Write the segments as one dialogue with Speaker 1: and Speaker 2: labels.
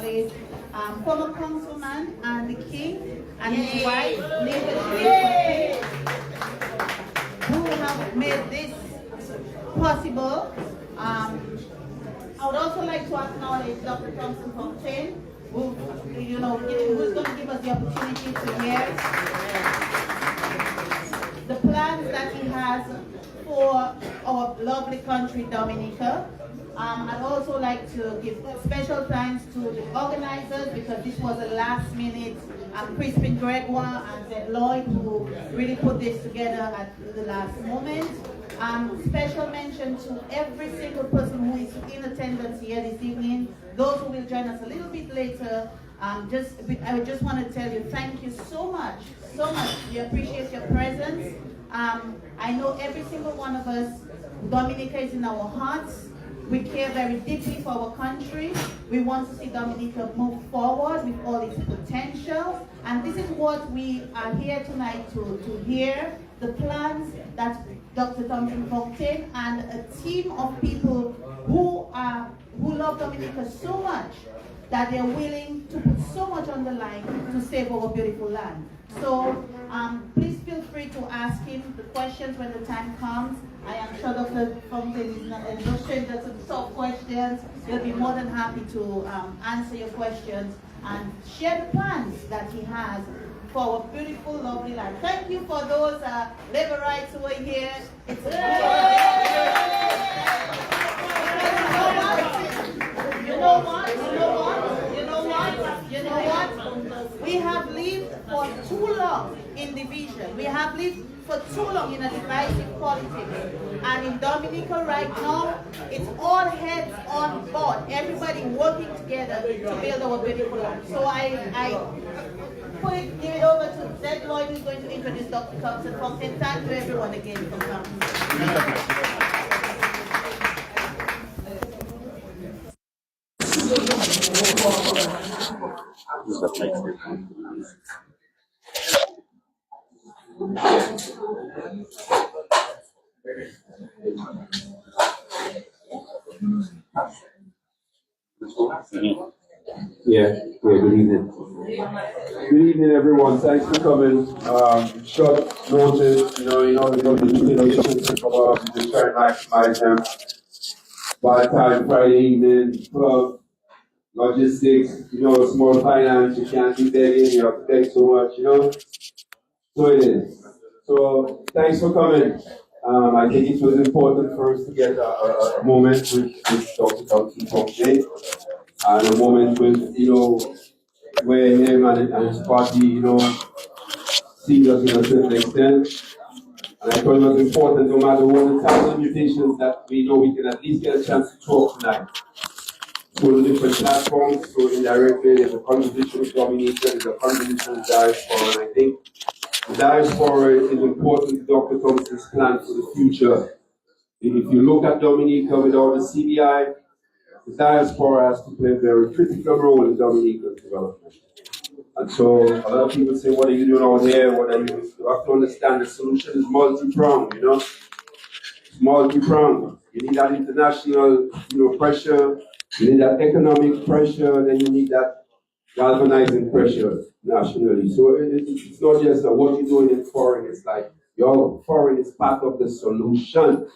Speaker 1: acknowledge former councilman and the king and his wife, who have made this possible. I would also like to acknowledge Dr. Thompson Fountaine, who's going to give us the opportunity to hear the plans that he has for our lovely country, Dominica. I'd also like to give special thanks to the organizers, because this was a last minute, Crispin Gregoire and Zed Lloyd, who really put this together at the last moment. Special mention to every single person who is in attendance here this evening, those who will join us a little bit later. I just want to tell you thank you so much, so much. We appreciate your presence. I know every single one of us, Dominica is in our hearts. We care very deeply for our country. We want to see Dominica move forward with all its potential. And this is what we are here tonight to hear, the plans that Dr. Thompson Fountaine and a team of people who love Dominica so much that they're willing to put so much on the line to save our beautiful land. So please feel free to ask him the questions when the time comes. I am sure Dr. Fountaine is no stranger to tough questions. He'll be more than happy to answer your questions and share the plans that he has for our beautiful, lovely land. Thank you for those laborites who are here. It's You know what? We have lived for too long in division. We have lived for too long in a divisive politics. And in Dominica right now, it's all heads on board. Everybody working together to build our beautiful land. So give it over to Zed Lloyd, who's going to introduce Dr. Thompson Fountaine. Thank you everyone again for coming.
Speaker 2: Yeah, good evening. Good evening, everyone. Thanks for coming. Short notice, we just try and maximize them. By the time Friday evening, club, logistics, small finance, you can't be begging, you have to beg so much, So it is. So thanks for coming. I think it was important for us to get a moment with Dr. Thompson Fountaine, and a moment with, where him and his party, see us in a certain extent. And I thought it was important, no matter what the types of mutations, that we know we can at least get a chance to talk tonight. So the different platforms, so indirectly, there's a conversation with Dominica, there's a conversation with diaspora, and I think the diaspora is important to Dr. Thompson's plan for the future. If you look at Dominica without the CBI, the diaspora has to play a very critical role in Dominica's development. And so a lot of people say, what are you doing out here? You have to understand the solution is multi-pronged, It's multi-pronged. You need that international, pressure, you need that economic pressure, then you need that galvanizing pressure nationally. So it's not just what you're doing in foreign, it's like your foreign is part of the solution.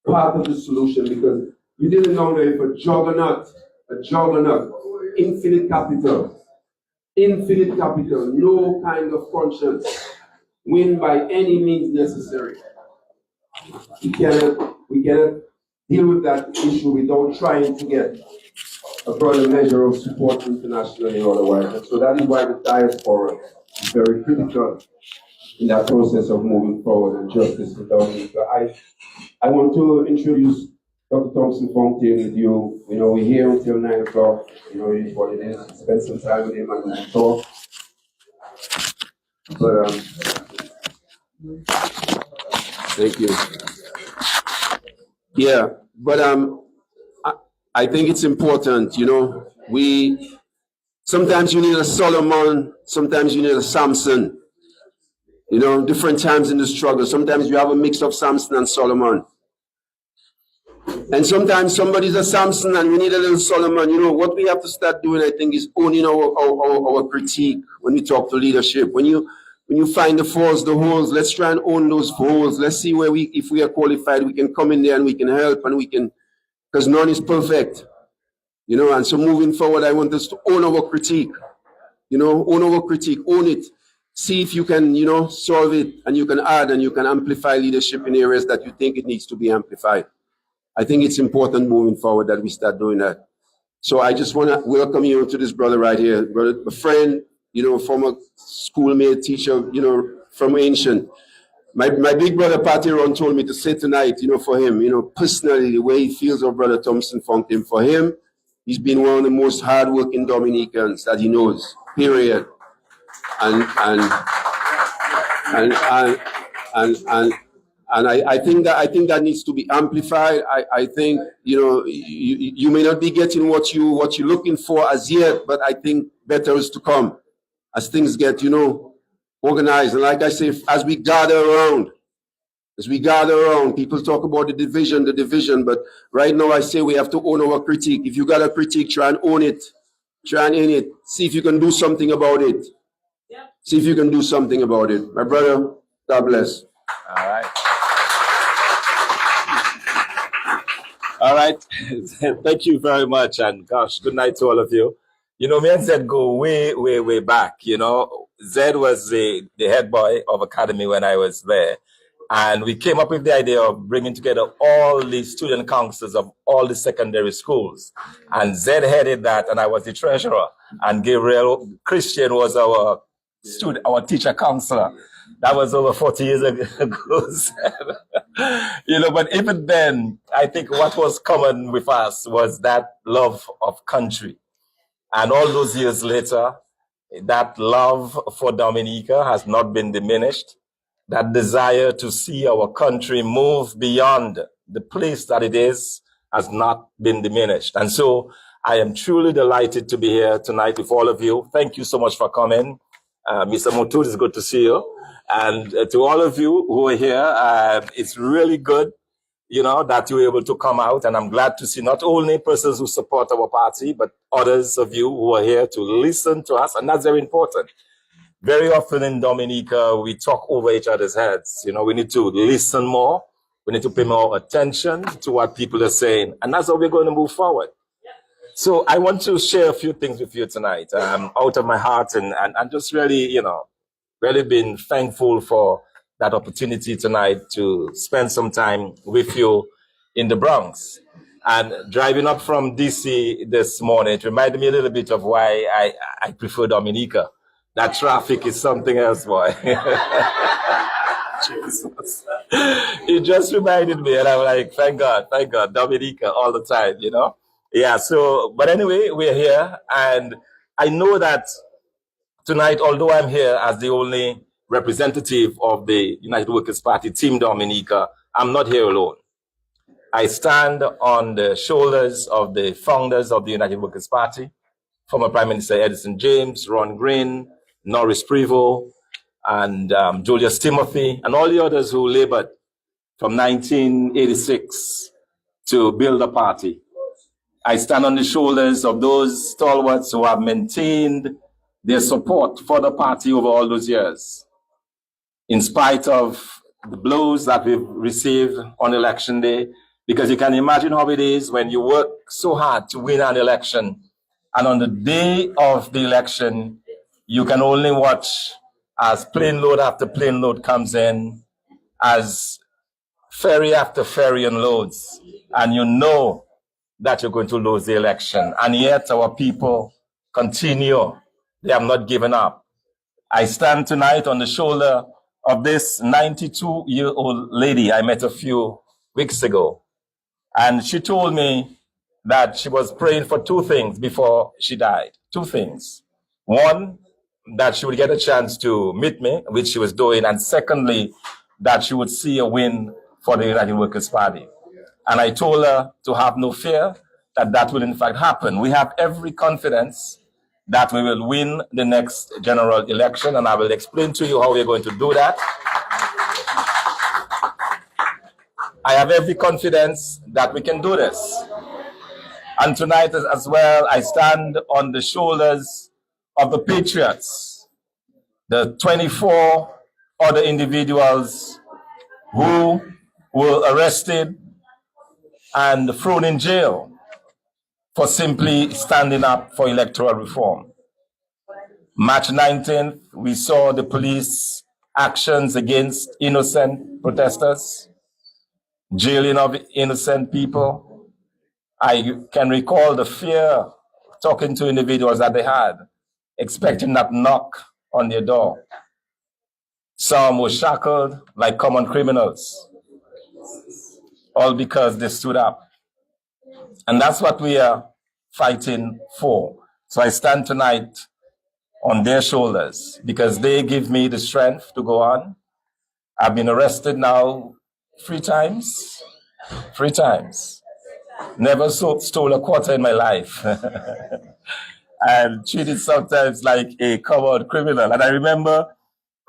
Speaker 2: Part of the solution, because you didn't know that if a juggernaut, infinite capital, no kind of conscience, win by any means necessary. We cannot deal with that issue without trying to get a broader measure of support internationally or otherwise. And so that is why the diaspora is very critical in that process of moving forward and justice for Dominica. I want to introduce Dr. Thompson Fountaine with you. We're here until 9 o'clock. It is what it is. Spend some time with him and we'll talk. But thank you. Yeah, but I think it's important, sometimes you need a Solomon, sometimes you need a Samson. Different times in the struggle. Sometimes you have a mix of Samson and Solomon. And sometimes somebody's a Samson and we need a little Solomon. You know, what we have to start doing, I think, is owning our critique when we talk to leadership. When you find the faults, the holes, let's try and own those holes. Let's see where if we are qualified, we can come in there and we can help and we can, because none is perfect. You know, and so moving forward, I want us to own our critique. You know, own our critique, own it. See if you can, you know, solve it and you can add and you can amplify leadership in areas that you think it needs to be amplified. I think it's important moving forward that we start doing that. So I just want to welcome you to this brother right here, brother, a friend, you know, former schoolmate, teacher, you know, from Ancient. My big brother Patty Ron told me to say tonight, you know, for him, you know, personally, the way he feels of brother Thompson Fountaine, for him, he's been one of the most hardworking Dominicans that he knows, period. And I think that needs to be amplified. I think, you know, you may not be getting what you're looking for as yet, but I think better is to come as things get, you know, organized. And like I say, as we gather around, people talk about the division, but right now I say we have to own our critique. If you got a critique, try and own it. Try and own it. See if you can do something about it. See if you can do something about it. My brother, God bless.
Speaker 3: All right. All right. Thank you very much. And gosh, good night to all of you. You know, me and Zed go way, way, way back. You know, Zed was the head boy of Academy when I was there. And we came up with the idea of bringing together all the student councils of all the secondary schools. And Zed headed that, and I was the treasurer. And Gabriel Christian was our teacher counselor. That was over 40 years ago. You know, but even then, I think what was common with us was that love of country. And all those years later, that love for Dominica has not been diminished. That desire to see our country move beyond the place that it is has not been diminished. And so I am truly delighted to be here tonight with all of you. Thank you so much for coming. Mr. Mutu, it's good to see you. And to all of you who are here, it's really good, you know, that you were able to come out. And I'm glad to see not only persons who support our party, but others of you who are here to listen to us. And that's very important. Very often in Dominica, we talk over each other's heads. You know, we need to listen more. We need to pay more attention to what people are saying. And that's how we're going to move forward. So I want to share a few things with you tonight, out of my heart, and just really, you know, really been thankful for that opportunity tonight to spend some time with you in the Bronx. And driving up from DC this morning, it reminded me a little bit of why I prefer Dominica. That traffic is something else, boy. Jesus. It just reminded me, and I'm like, thank God, Dominica all the time, you know? Yeah, so, but anyway, we're here, and I know that tonight, although I'm here as the only representative of the United Workers' Party, Team Dominica, I'm not here alone. I stand on the shoulders of the founders of the United Workers' Party, former Prime Minister Edison James, Ron Green, Norris Prevost, and Julius Timothy, and all the others who labored from 1986 to build a party. I stand on the shoulders of those stalwarts who have maintained their support for the party over all those years, in spite of the blows that we've received on election day, because you can imagine how it is when you work so hard to win an election, and on the day of the election, you can only watch as plane load after plane load comes in, as ferry after ferry unloads, and you know that you're going to lose the election. And yet our people continue. They have not given up. I stand tonight on the shoulder of this 92-year-old lady I met a few weeks ago. And she told me that she was praying for two things before she died. Two things. One, that she would get a chance to meet me, which she was doing. And secondly, that she would see a win for the United Workers' Party. And I told her to have no fear, that will in fact happen. We have every confidence that we will win the next general election, and I will explain to you how we're going to do that. I have every confidence that we can do this. And tonight as well, I stand on the shoulders of the patriots, the 24 other individuals who were arrested and thrown in jail for simply standing up for electoral reform. March 19th, we saw the police actions against innocent protesters, jailing of innocent people. I can recall the fear talking to individuals that they had, expecting that knock on their door. Some were shackled like common criminals, all because they stood up. And that's what we are fighting for. So I stand tonight on their shoulders because they give me the strength to go on. I've been arrested now 3 times. 3 times. Never stole a quarter in my life. I'm treated sometimes like a covered criminal. And I remember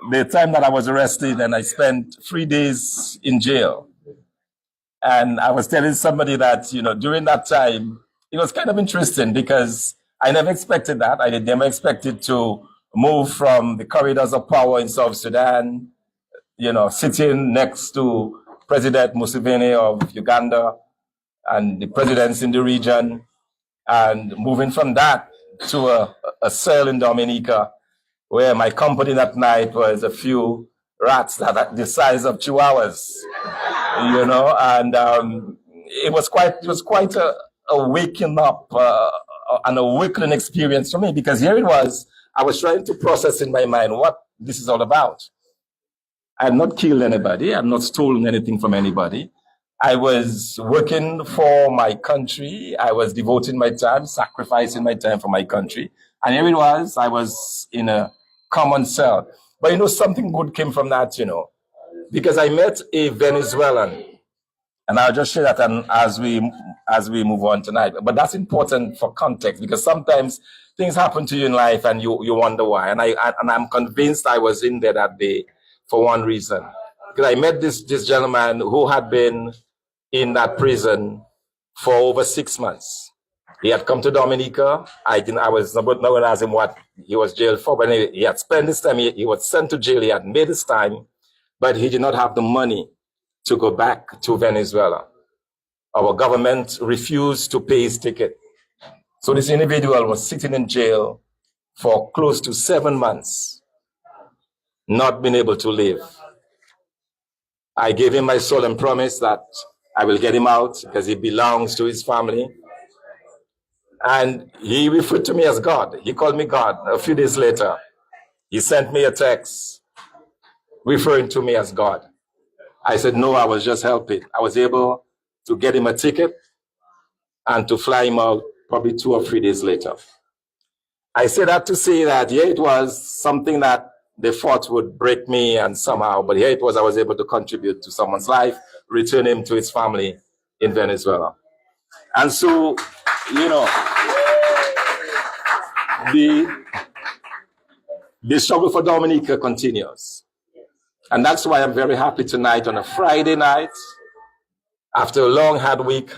Speaker 3: the time that I was arrested and I spent 3 days in jail. And I was telling somebody that, during that time, it was kind of interesting because I never expected that. I never expected to move from the corridors of power in South Sudan, sitting next to President Museveni of Uganda and the presidents in the region, and moving from that to a cell in Dominica, where my company that night was a few rats that are the size of chihuahuas, and it was quite a waking up and a awakening experience for me, because here it was, I was trying to process in my mind what this is all about. I had not killed anybody, I had not stolen anything from anybody. I was working for my country, I was devoting my time, sacrificing my time for my country. And here it was, I was in a common cell. But something good came from that, because I met a Venezuelan. And I'll just share that as we move on tonight. But that's important for context, because sometimes things happen to you in life and you wonder why. And I'm convinced I was in there that day for one reason. Because I met this gentleman who had been in that prison for over 6 months. He had come to Dominica. I was not going to ask him what he was jailed for, but he had spent his time. He was sent to jail. He had made his time, but he did not have the money to go back to Venezuela. Our government refused to pay his ticket. So this individual was sitting in jail for close to 7 months, not being able to live. I gave him my solemn promise that I will get him out because he belongs to his family. And he referred to me as God. He called me God. A few days later, he sent me a text referring to me as God. I said, no, I was just helping. I was able to get him a ticket and to fly him out probably 2 or 3 days later. I say that to say that, yeah, it was something that they thought would break me and somehow, but here it was, I was able to contribute to someone's life, return him to his family in Venezuela. And so, the struggle for Dominica continues. And that's why I'm very happy tonight on a Friday night, after a long, hard week,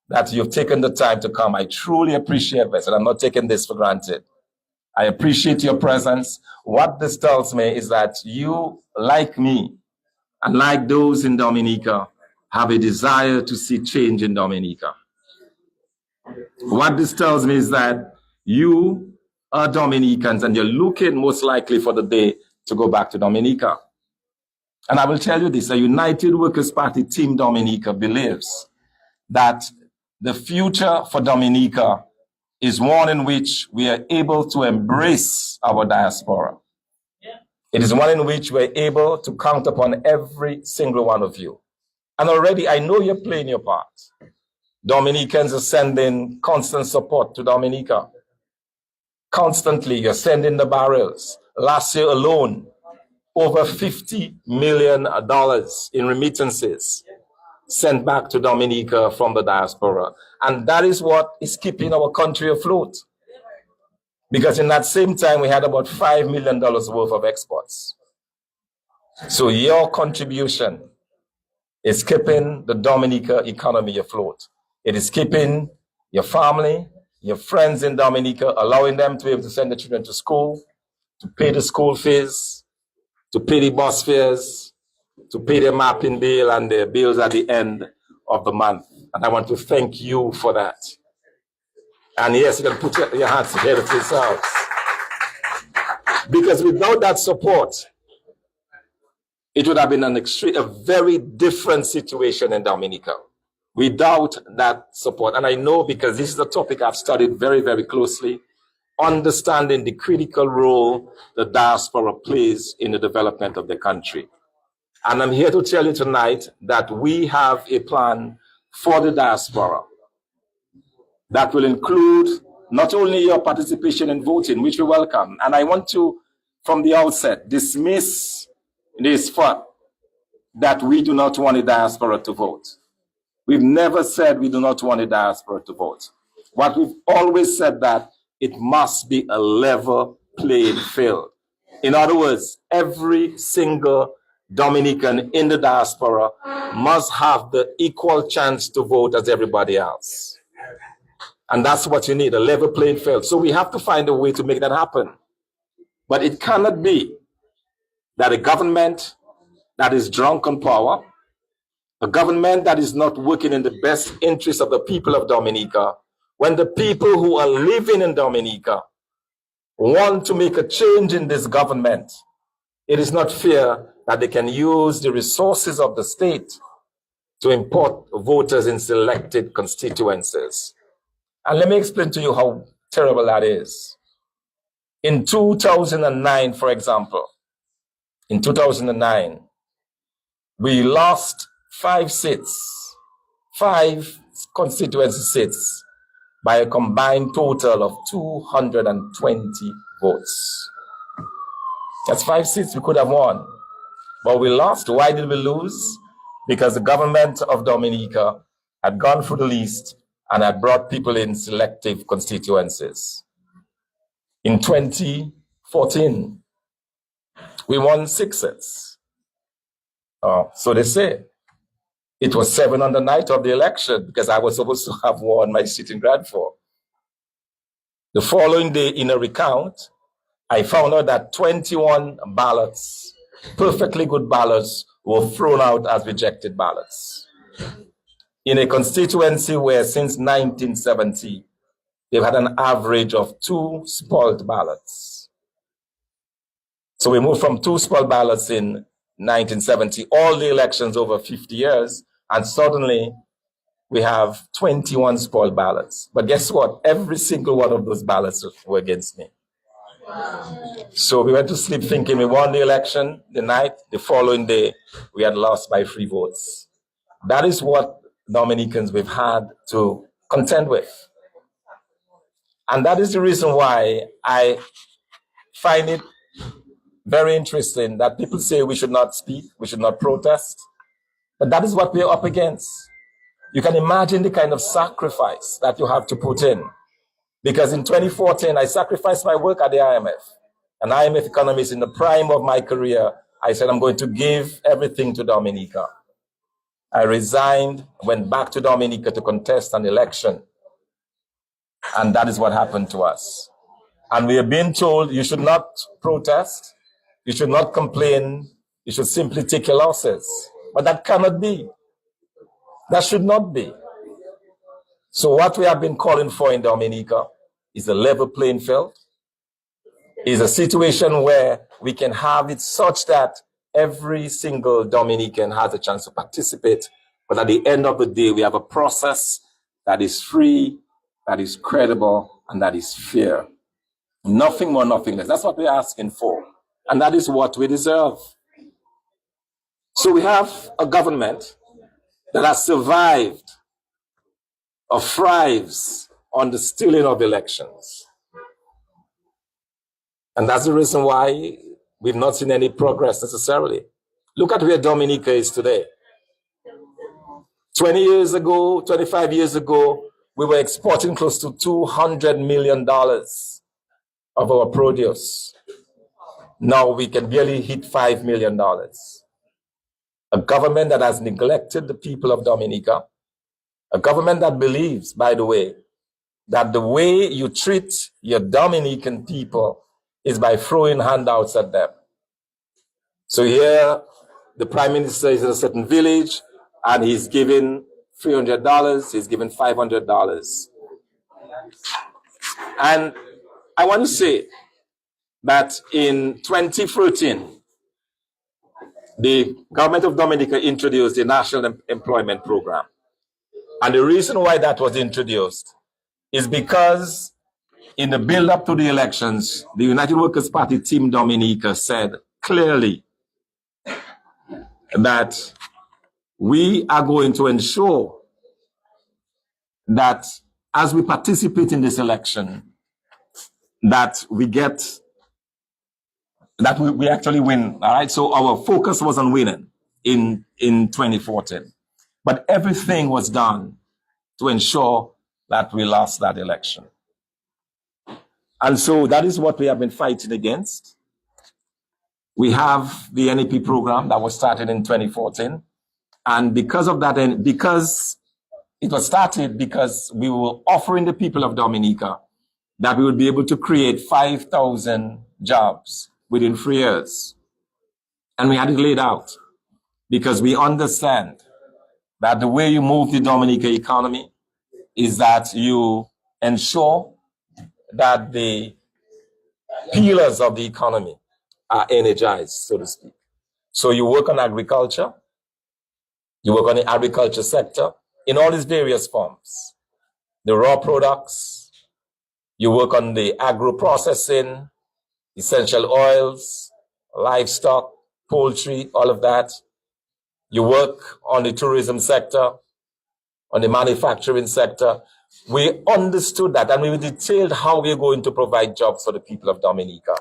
Speaker 3: that you've taken the time to come. I truly appreciate this, and I'm not taking this for granted. I appreciate your presence. What this tells me is that you, like me, and like those in Dominica, have a desire to see change in Dominica. What this tells me is that you are Dominicans and you're looking most likely for the day to go back to Dominica. And I will tell you this, a United Workers' Party Team Dominica believes that the future for Dominica is one in which we are able to embrace our diaspora. It is one in which we're able to count upon every single one of you. And already I know you're playing your part. Dominicans are sending constant support to Dominica. Constantly, you're sending the barrels. Last year alone, over $50 million in remittances sent back to Dominica from the diaspora. And that is what is keeping our country afloat. Because in that same time, we had about $5 million worth of exports. So your contribution is keeping the Dominica economy afloat. It is keeping your family, your friends in Dominica, allowing them to be able to send the children to school, to pay the school fees, to pay the bus fares, to pay their mapping bill and their bills at the end of the month. And I want to thank you for that. And yes, you can put your hands together for yourselves. Because without that support, it would have been a very different situation in Dominica. Without that support, and I know because this is a topic I've studied very, very closely, understanding the critical role the diaspora plays in the development of the country. And I'm here to tell you tonight that we have a plan for the diaspora that will include not only your participation in voting, which we welcome, and I want to, from the outset, dismiss this fact that we do not want the diaspora to vote. We've never said we do not want the diaspora to vote. What we've always said that it must be a level playing field. In other words, every single Dominican in the diaspora must have the equal chance to vote as everybody else. And that's what you need, a level playing field. So we have to find a way to make that happen. But it cannot be that a government that is drunk on power, a government that is not working in the best interest of the people of Dominica, when the people who are living in Dominica want to make a change in this government, it is not fair that they can use the resources of the state to import voters in selected constituencies. And let me explain to you how terrible that is. In 2009, for example, in 2009, we lost 5 seats, 5 constituency seats, by a combined total of 220 votes. That's 5 seats we could have won, but we lost. Why did we lose? Because the government of Dominica had gone through the list and had brought people in selective constituencies. In 2014, we won 6 seats. So they say. It was 7 on the night of the election because I was supposed to have won my seat in Bradford. The following day in a recount, I found out that 21 ballots, perfectly good ballots, were thrown out as rejected ballots. In a constituency where since 1970, they've had an average of 2 spoiled ballots. So we moved from 2 spoiled ballots in 1970, all the elections over 50 years, and suddenly we have 21 spoiled ballots. But guess what? Every single one of those ballots were against me. So we went to sleep thinking we won the election. The following day, we had lost by 3 votes. That is what Dominicans we've had to contend with. And that is the reason why I find it very interesting that people say we should not speak, we should not protest. But that is what we're up against. You can imagine the kind of sacrifice that you have to put in. Because in 2014, I sacrificed my work at the IMF. An IMF economist in the prime of my career. I said, I'm going to give everything to Dominica. I resigned, went back to Dominica to contest an election. And that is what happened to us. And we are being told you should not protest, you should not complain, you should simply take your losses. But that cannot be. That should not be. So what we have been calling for in Dominica is a level playing field, is a situation where we can have it such that every single Dominican has a chance to participate. But at the end of the day, we have a process that is free, that is credible, and that is fair. Nothing more, nothing less. That's what we're asking for. And that is what we deserve. So we have a government that has survived or thrives on the stealing of elections. And that's the reason why we've not seen any progress necessarily. Look at where Dominica is today. 20 years ago, 25 years ago, we were exporting close to $200 million of our produce. Now we can barely hit $5 million. a government that has neglected the people of Dominica, a government that believes, by the way, that the way you treat your Dominican people is by throwing handouts at them. So here, the Prime Minister is in a certain village, and he's giving $300, he's giving $500. And I want to say that in 2013, the government of Dominica introduced the National Employment Program. And the reason why that was introduced is because in the build-up to the elections, the United Workers' Party Team Dominica said clearly that we are going to ensure that as we participate in this election, that we actually win. All right. So our focus was on winning in 2014, but everything was done to ensure that we lost that election. And so that is what we have been fighting against. We have the NEP program that was started in 2014. And because of that, and because it was started because we were offering the people of Dominica that we would be able to create 5,000 jobs within 3 years. And we had it laid out because we understand that the way you move the Dominica economy is that you ensure that the pillars of the economy are energized, so to speak. So you work on agriculture, you work on the agriculture sector in all its various forms. The raw products, you work on the agro-processing, essential oils, livestock, poultry, all of that. You work on the tourism sector, on the manufacturing sector. We understood that and we detailed how we're going to provide jobs for the people of Dominica.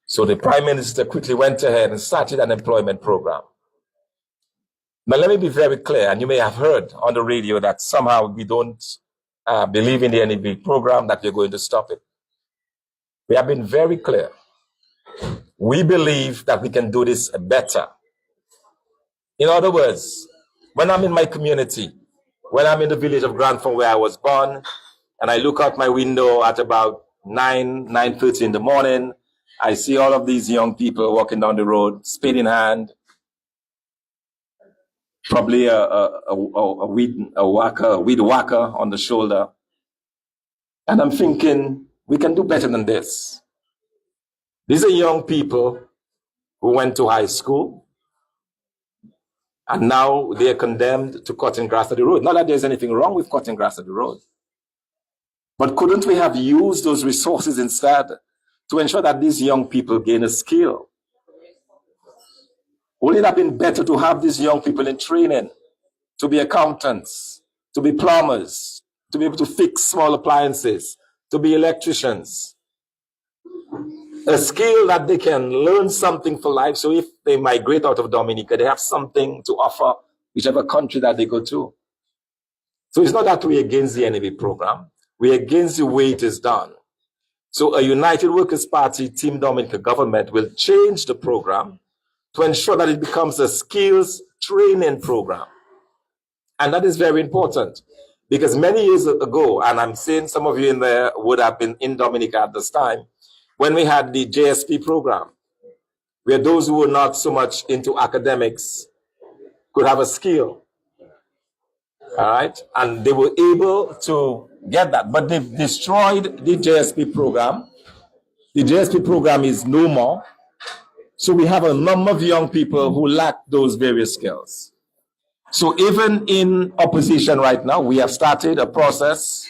Speaker 3: So the Prime Minister quickly went ahead and started an employment program. Now, let me be very clear, and you may have heard on the radio that somehow we don't believe in the NEP program, that we're going to stop it. We have been very clear. We believe that we can do this better. In other words, when I'm in my community, when I'm in the village of Grandford where I was born, and I look out my window at about 9:30 in the morning, I see all of these young people walking down the road, spade in hand, probably a weed whacker on the shoulder. And I'm thinking, we can do better than this. These are young people who went to high school, and now they are condemned to cutting grass at the road. Not that there's anything wrong with cutting grass at the road. But couldn't we have used those resources instead to ensure that these young people gain a skill? Wouldn't it have been better to have these young people in training to be accountants, to be plumbers, to be able to fix small appliances, to be electricians? A skill that they can learn something for life, so if they migrate out of Dominica, they have something to offer whichever country that they go to. So it's not that we're against the NEP program, we're against the way it is done. So a United Workers' Party Team Dominica government will change the program to ensure that it becomes a skills training program. And that is very important because many years ago, and I'm saying some of you in there would have been in Dominica at this time, when we had the JSP program, where those who were not so much into academics could have a skill. All right. And they were able to get that, but they've destroyed the JSP program. The JSP program is no more. So we have a number of young people who lack those various skills. So even in opposition right now, we have started a process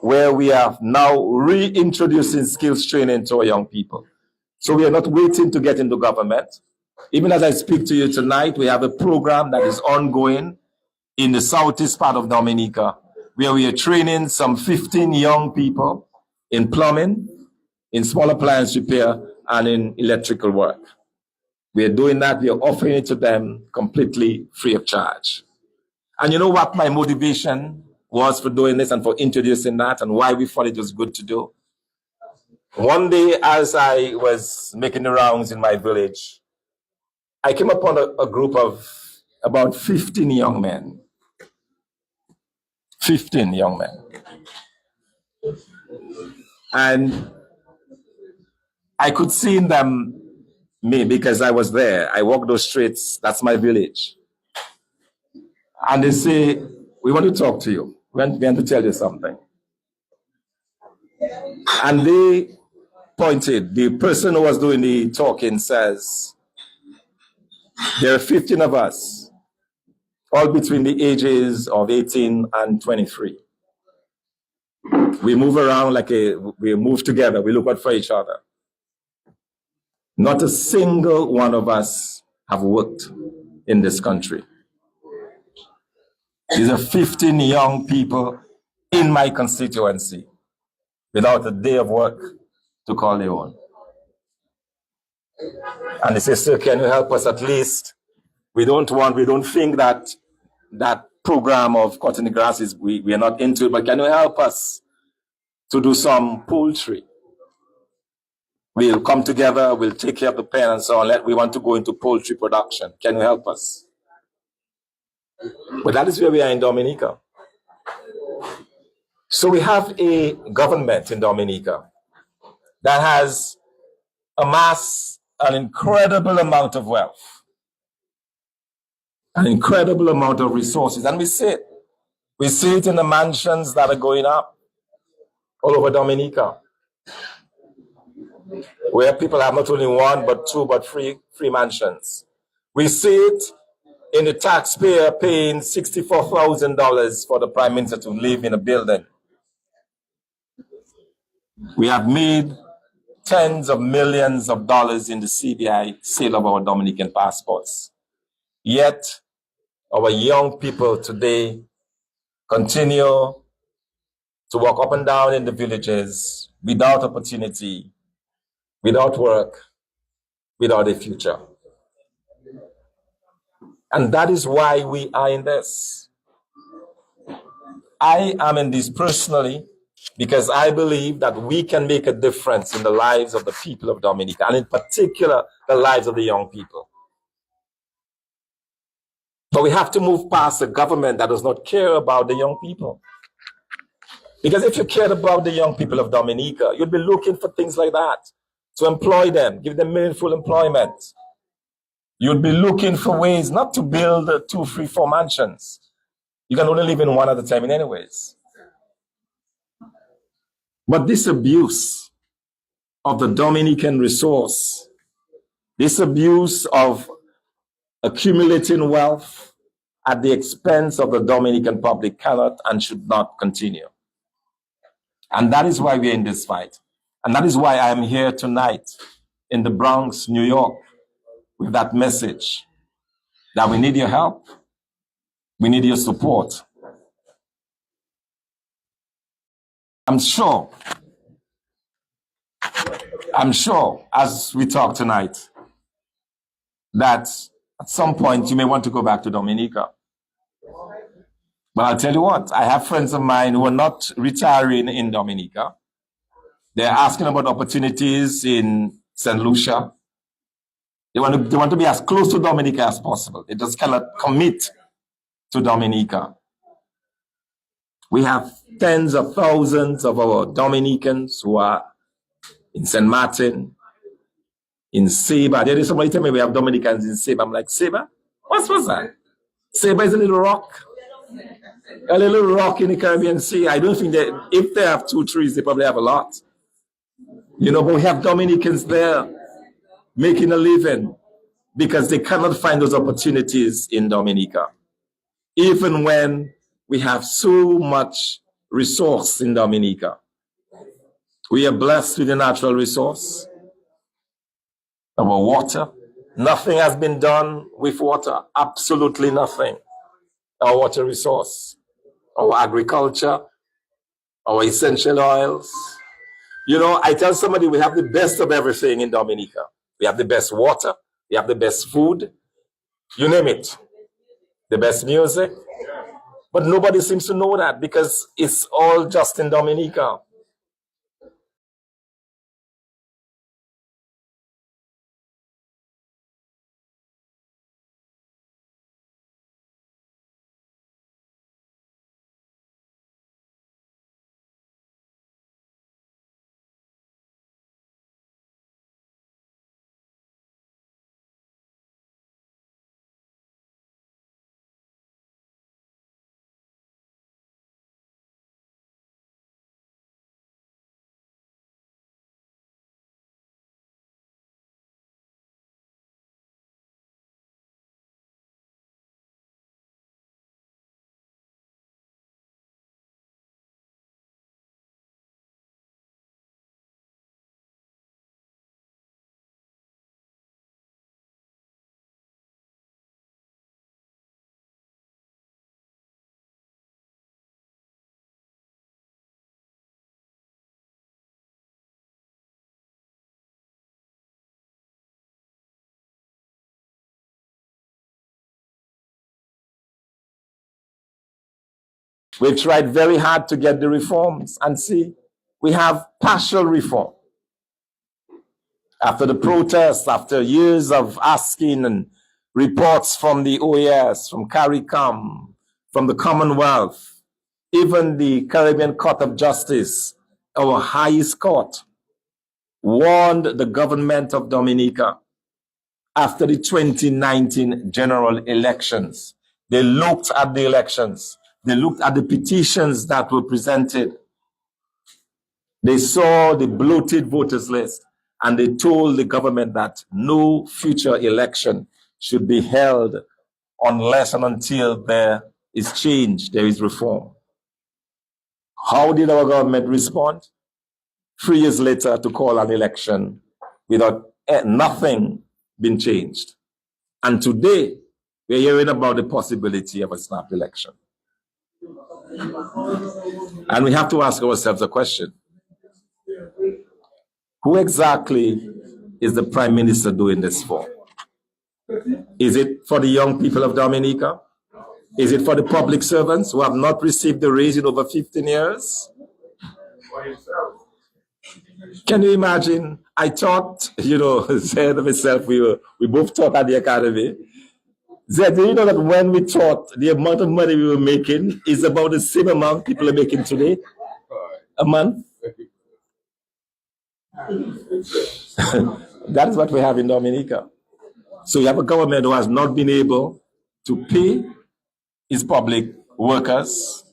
Speaker 3: where we are now reintroducing skills training to our young people. So we are not waiting to get into government. Even as I speak to you tonight, we have a program that is ongoing in the southeast part of Dominica, where we are training some 15 young people in plumbing, in small appliance repair, and in electrical work. We are doing that. We are offering it to them completely free of charge. And you know what my motivation was for doing this and for introducing that and why we thought it was good to do? One day, as I was making the rounds in my village, I came upon a group of about 15 young men. 15 young men. And I could see in them, me, because I was there. I walked those streets. That's my village. And they say, we want to talk to you. We want to tell you something. And they pointed, the person who was doing the talking says, there are 15 of us, all between the ages of 18 and 23. We move around we move together, we look out for each other. Not a single one of us have worked in this country. These are 15 young people in my constituency without a day of work to call their own. And they say, sir, can you help us at least? We don't think that program of cutting the grass we are not into it, but can you help us to do some poultry? We'll come together, we'll take care of the pen and so on. We want to go into poultry production. Can you help us? But that is where we are in Dominica. So we have a government in Dominica that has amassed an incredible amount of wealth, an incredible amount of resources. And we see it. We see it in the mansions that are going up all over Dominica, where people have not only one, but two, but three mansions. We see it in the taxpayer paying $64,000 for the prime minister to live in a building. We have made tens of millions of dollars in the CBI sale of our Dominican passports. Yet, our young people today continue to walk up and down in the villages without opportunity, without work, without a future. And that is why we are in this. I am in this personally because I believe that we can make a difference in the lives of the people of Dominica, and in particular, the lives of the young people. But we have to move past a government that does not care about the young people. Because if you cared about the young people of Dominica, you'd be looking for things like that, to employ them, give them meaningful employment. You'd be looking for ways not to build 2, 3, 4 mansions. You can only live in one at a time in anyways. But this abuse of the Dominican resource, this abuse of accumulating wealth at the expense of the Dominican public cannot and should not continue. And that is why we're in this fight. And that is why I am here tonight in the Bronx, New York, with that message that we need your help, we need your support. I'm sure as we talk tonight that at some point you may want to go back to Dominica. But I'll tell you what, I have friends of mine who are not retiring in Dominica. They're asking about opportunities in St. Lucia. They want to be as close to Dominica as possible. They just cannot commit to Dominica. We have tens of thousands of our Dominicans who are in St. Martin, in Seba. There is somebody tell me we have Dominicans in Seba. I'm like, Seba? What's that? Seba is a little rock. A little rock in the Caribbean Sea. I don't think that if they have 2 trees, they probably have a lot. But we have Dominicans there making a living because they cannot find those opportunities in Dominica. Even when we have so much resource in Dominica. We are blessed with a natural resource, our water. Nothing has been done with water, absolutely nothing. Our water resource, our agriculture, our essential oils. I tell somebody we have the best of everything in Dominica. We have the best water, we have the best food, you name it, the best music. But nobody seems to know that because it's all just in Dominica. We've tried very hard to get the reforms, and see, we have partial reform. After the protests, after years of asking and reports from the OAS, from CARICOM, from the Commonwealth, even the Caribbean Court of Justice, our highest court, warned the government of Dominica after the 2019 general elections. They looked at the elections. They looked at the petitions that were presented. They saw the bloated voters list, and they told the government that no future election should be held unless and until there is change, there is reform. How did our government respond? 3 years later to call an election without nothing being changed. And today, we're hearing about the possibility of a snap election. And we have to ask ourselves a question. Who exactly is the Prime Minister doing this for? Is it for the young people of Dominica? Is it for the public servants who have not received the raise in over 15 years? Can you imagine? I taught, said to myself, we both taught at the academy. Said, do you know that when we taught, the amount of money we were making is about the same amount people are making today? A month? That is what we have in Dominica. So you have a government who has not been able to pay its public workers.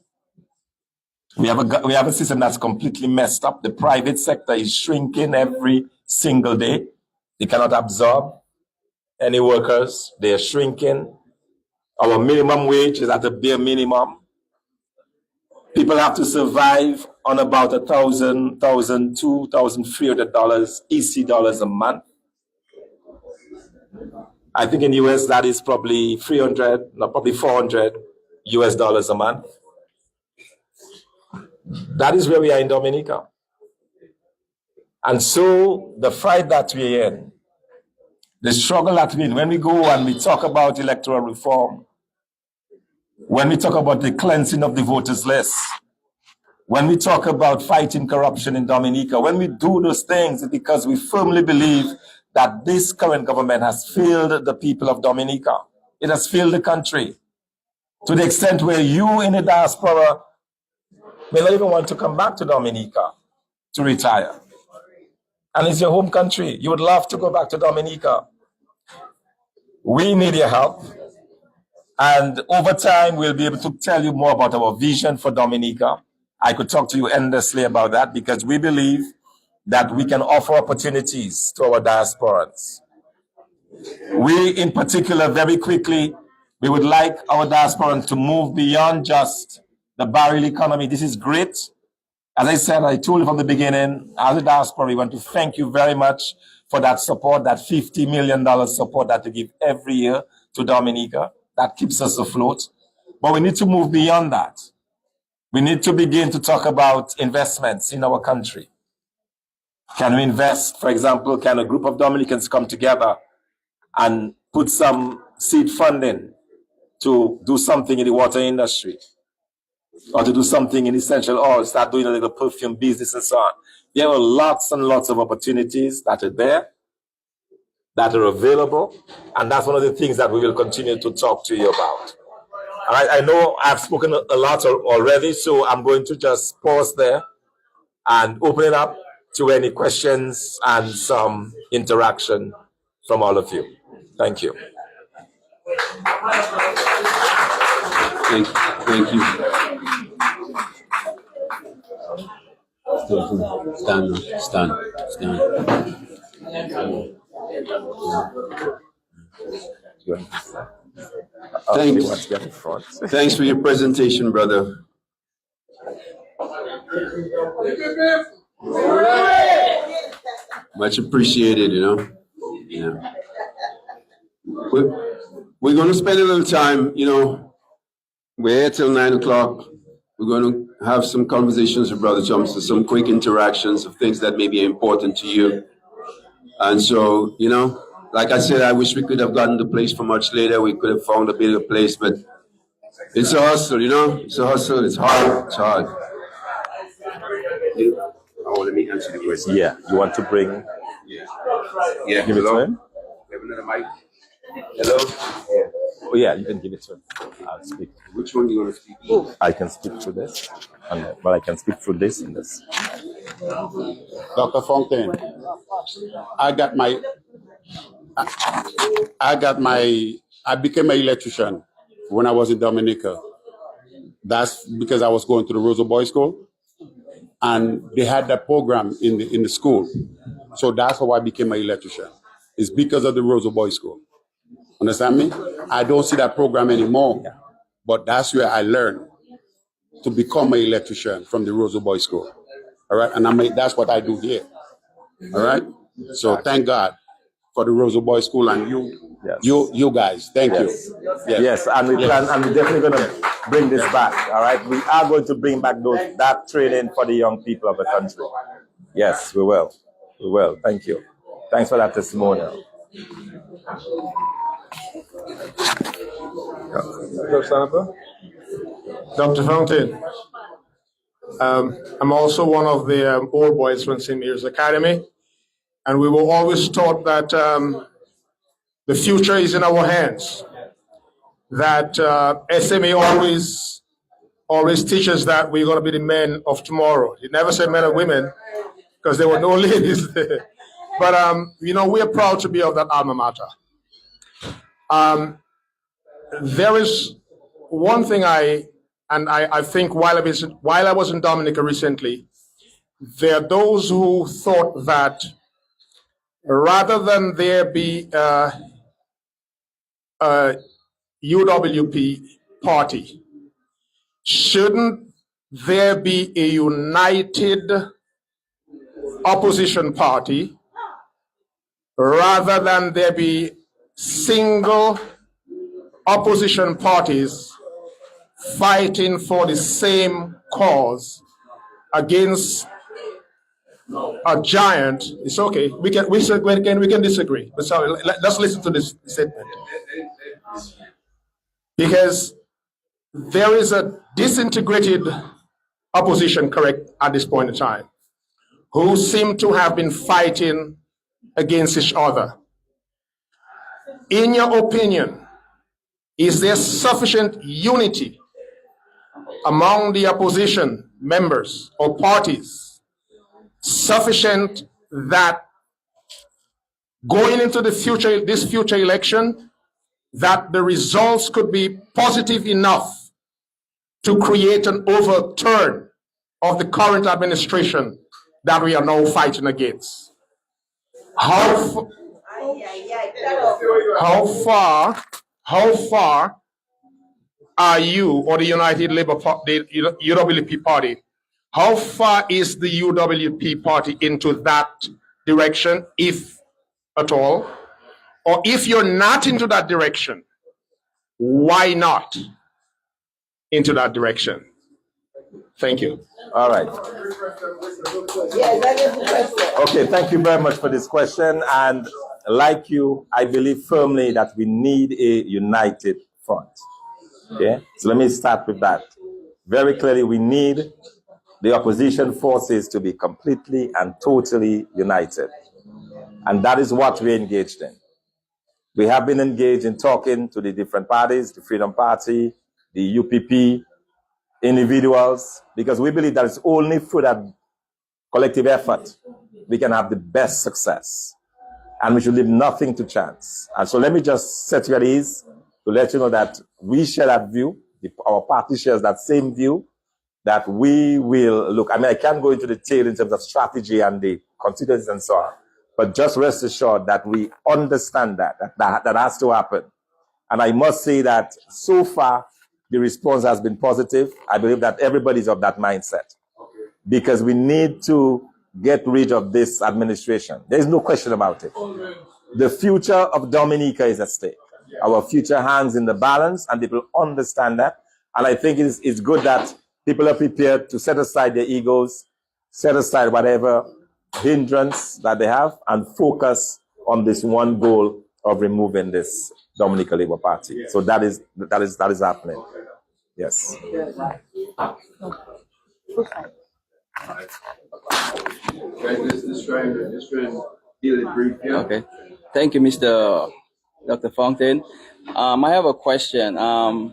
Speaker 3: We have a system that's completely messed up. The private sector is shrinking every single day. They cannot absorb any workers. They are shrinking. Our minimum wage is at the bare minimum. People have to survive on about $1,000, $1,200, $1,300 EC dollars a month. I think in the US that is probably probably $400 US dollars a month. That is where we are in Dominica. And so the fight that we're in, the struggle that we're in, when we go and we talk about electoral reform, when we talk about the cleansing of the voters list, when we talk about fighting corruption in Dominica, when we do those things, it's because we firmly believe that this current government has failed the people of Dominica. It has failed the country to the extent where you in the diaspora may not even want to come back to Dominica to retire. And it's your home country. You would love to go back to Dominica. We need your help. And over time, we'll be able to tell you more about our vision for Dominica. I could talk to you endlessly about that because we believe that we can offer opportunities to our diasporans. We, in particular, very quickly, we would like our diasporans to move beyond just the barrel economy. This is great. As I said, I told you from the beginning, as a diaspora, we want to thank you very much for that support, that $50 million support that you give every year to Dominica. That keeps us afloat. But we need to move beyond that. We need to begin to talk about investments in our country. Can we invest, for example, can a group of Dominicans come together and put some seed funding to do something in the water industry? Or to do something in essential oil, start doing a little perfume business and so on. There are lots and lots of opportunities that are there, that are available, and that's one of the things that we will continue to talk to you about. I know I've spoken a lot already, so I'm going to just pause there and open it up to any questions and some interaction from all of you. Thank you.
Speaker 2: Thank you. Stand. Thanks for your presentation, brother. Much appreciated, Yeah. We're going to spend a little time, We're here till 9 o'clock. We're going to have some conversations with Brother Thompson, some quick interactions of things that may be important to you. And so, like I said, I wish we could have gotten the place for much later. We could have found a bigger place, but It's a hustle, you know? It's a hustle. It's hard. It's hard. Oh, let me answer the question.
Speaker 3: Yeah, you want to bring?
Speaker 2: Yeah.
Speaker 3: Give it to him.
Speaker 2: Have another mic. Hello.
Speaker 3: Oh yeah, you can give it to him. I'll speak.
Speaker 2: Which one do you want to speak?
Speaker 3: I can speak through this, but I can speak through this and this.
Speaker 4: Dr. Fountaine, I became an electrician when I was in Dominica. That's because I was going to the Rosa Boys School, and they had that program in the school. So that's how I became an electrician. It's because of the Rosa Boys School. Understand me? I don't see that program anymore, but that's where I learned to become an electrician from the Rosa Boys School. All right, and that's what I do here. All right, so thank God for the Rosa Boys School and you guys. Thank you.
Speaker 3: Yes, and we plan, and we're definitely going to bring this back. All right, we are going to bring back that training for the young people of the country. Yes, we will. We will. Thank you. Thanks for that testimonial.
Speaker 5: Dr. Fountaine, I'm also one of the old boys from St. Mary's Academy, and we were always taught that the future is in our hands, that SMA always teaches that we're going to be the men of tomorrow. It never said men and women, because there were no ladies there. But, we are proud to be of that alma mater. There is one thing I think while I was in Dominica recently, there are those who thought that rather than there be a UWP party, shouldn't there be a united opposition party rather than there be single opposition parties fighting for the same cause against a giant? It's okay. We can disagree. But sorry, let's listen to this statement. Because there is a disintegrated opposition, correct, at this point in time, who seem to have been fighting against each other. In your opinion, is there sufficient unity among the opposition members or parties, sufficient that going into this future election, that the results could be positive enough to create an overturn of the current administration that we are now fighting against? How far are you, or the United Labour Party, the UWP party, how far is the UWP party into that direction, if at all? Or if you're not into that direction, why not into that direction? Thank you.
Speaker 3: All right. Okay, thank you very much for this question. And like you, I believe firmly that we need a united front. Okay, so let me start with that. Very clearly, we need the opposition forces to be completely and totally united. And that is what we're engaged in. We have been engaged in talking to the different parties, the Freedom Party, the UPP, individuals, because we believe that it's only through that collective effort we can have the best success. And we should leave nothing to chance. And so let me just set you at ease to let you know that we share that view. Our party shares that same view, that we will look. I mean, I can't go into detail in terms of strategy and the constituencies and so on, but just rest assured that we understand that has to happen. And I must say that so far, the response has been positive. I believe that everybody's of that mindset, because we need to get rid of this administration. There's no question about it. The future of Dominica is at stake. Our future hangs in the balance, and people understand that. And I think it's good that people are prepared to set aside their egos, set aside whatever hindrance that they have, and focus on this one goal of removing this Dominica Labour Party. So that is happening. Yes.
Speaker 2: Right, let's try and deal it brief, yeah?
Speaker 6: Okay. Thank you, Mr. Dr. Fountain. I have a question. I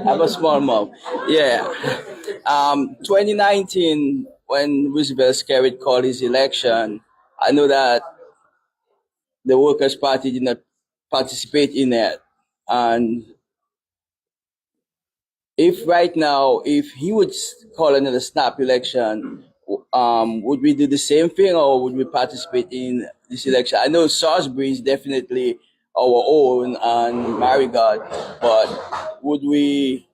Speaker 6: have a small mouth. Yeah. 2019, when Roosevelt Skerritt called his election, I know that the Workers' Party did not participate in it. And if right now, if he would call another snap election, would we do the same thing or would we participate in this election? I know Salisbury is definitely our own and Marigot, but would we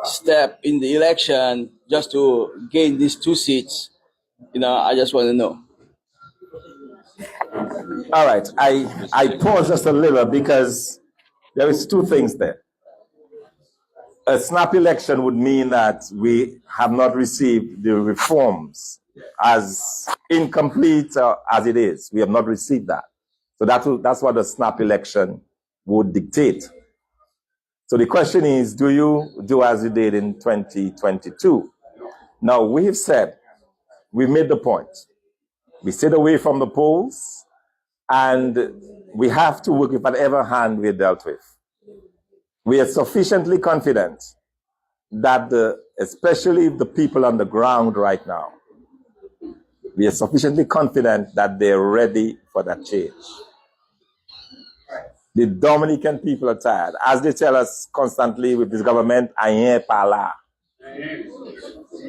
Speaker 6: step in the election just to gain these 2 seats? I just want to know.
Speaker 3: All right. I pause just a little because there is 2 things there. A snap election would mean that we have not received the reforms as incomplete as it is. We have not received that. So that's what a snap election would dictate. So the question is, do you do as you did in 2022? Now, we've said, we made the point. We stayed away from the polls, and we have to work with whatever hand we're dealt with. We are sufficiently confident that especially the people on the ground right now, we are sufficiently confident that they're ready for that change. The Dominican people are tired. As they tell us constantly with this government, rien par là.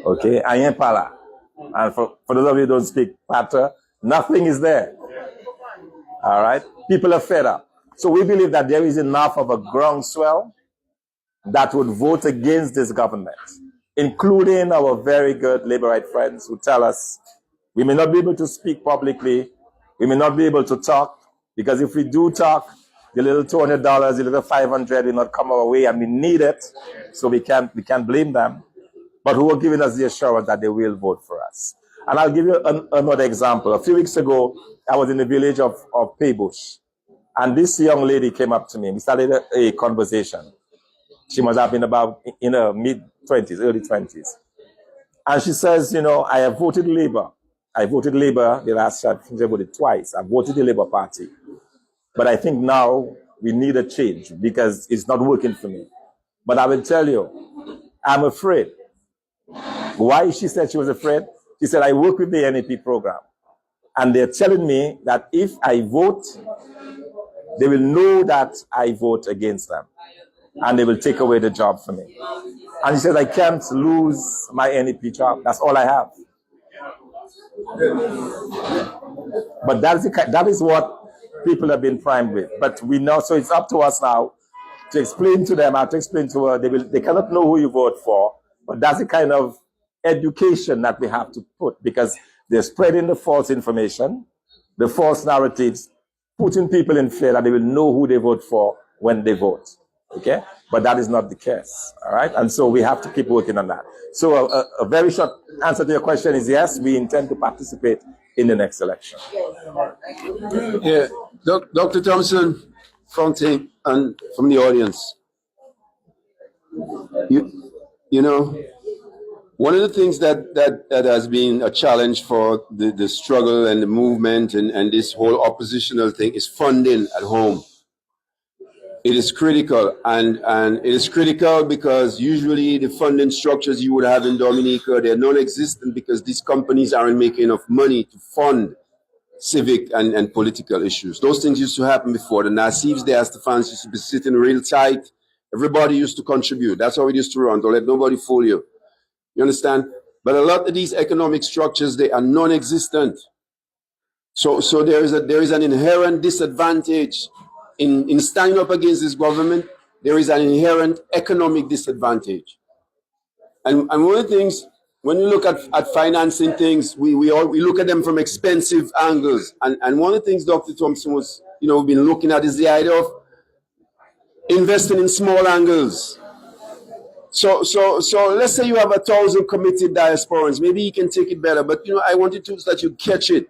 Speaker 3: Okay, rien par là. And for those of you who don't speak Pata, nothing is there. All right? People are fed up. So we believe that there is enough of a groundswell that would vote against this government, including our very good Labourite friends who tell us we may not be able to speak publicly, we may not be able to talk, because if we do talk, the little $200, the little $500 will not come our way, and we need it, so we can't blame them, but who are giving us the assurance that they will vote for us. And I'll give you another example. A few weeks ago, I was in the village of Paybush, and this young lady came up to me. We started a conversation. She must have been about in her mid-20s, early 20s. And she says, I have voted Labour. I voted Labour the last shot. I think I voted twice. I voted the Labour Party. But I think now we need a change because it's not working for me. But I will tell you, I'm afraid. Why she said she was afraid? She said, I work with the NEP program. And they're telling me that if I vote, they will know that I vote against them. And they will take away the job from me. And he says, I can't lose my NEP job. That's all I have. But that is what people have been primed with. But we know, so it's up to us now to explain to them, how to explain to her, they cannot know who you vote for. But that's the kind of education that we have to put, because they're spreading the false information, the false narratives, putting people in fear that they will know who they vote for when they vote. Okay? But that is not the case. All right? And so we have to keep working on that. So a very short answer to your question is yes, we intend to participate in the next election.
Speaker 4: Yeah, Dr. Thompson Fountaine, and from the audience, you know, one of the things that has been a challenge for the struggle and the movement and this whole oppositional thing is funding at home. It is critical, and it is critical because usually the funding structures you would have in Dominica, they're non-existent because these companies aren't making enough money to fund civic and political issues. Those things used to happen before. The Nassifs, the Astafans used to be sitting real tight. Everybody used to contribute. That's how it used to run. Don't let nobody fool you. You understand? But a lot of these economic structures, they are non-existent. So there is an inherent disadvantage in standing up against this government. There is an inherent economic disadvantage. And one of the things, when we look at financing things, we look at them from expensive angles. And one of the things Dr. Thompson was, we've been looking at is the idea of investing in small angles. So let's say you have 1,000 committed diasporans. Maybe you can take it better, but I wanted to that you catch it.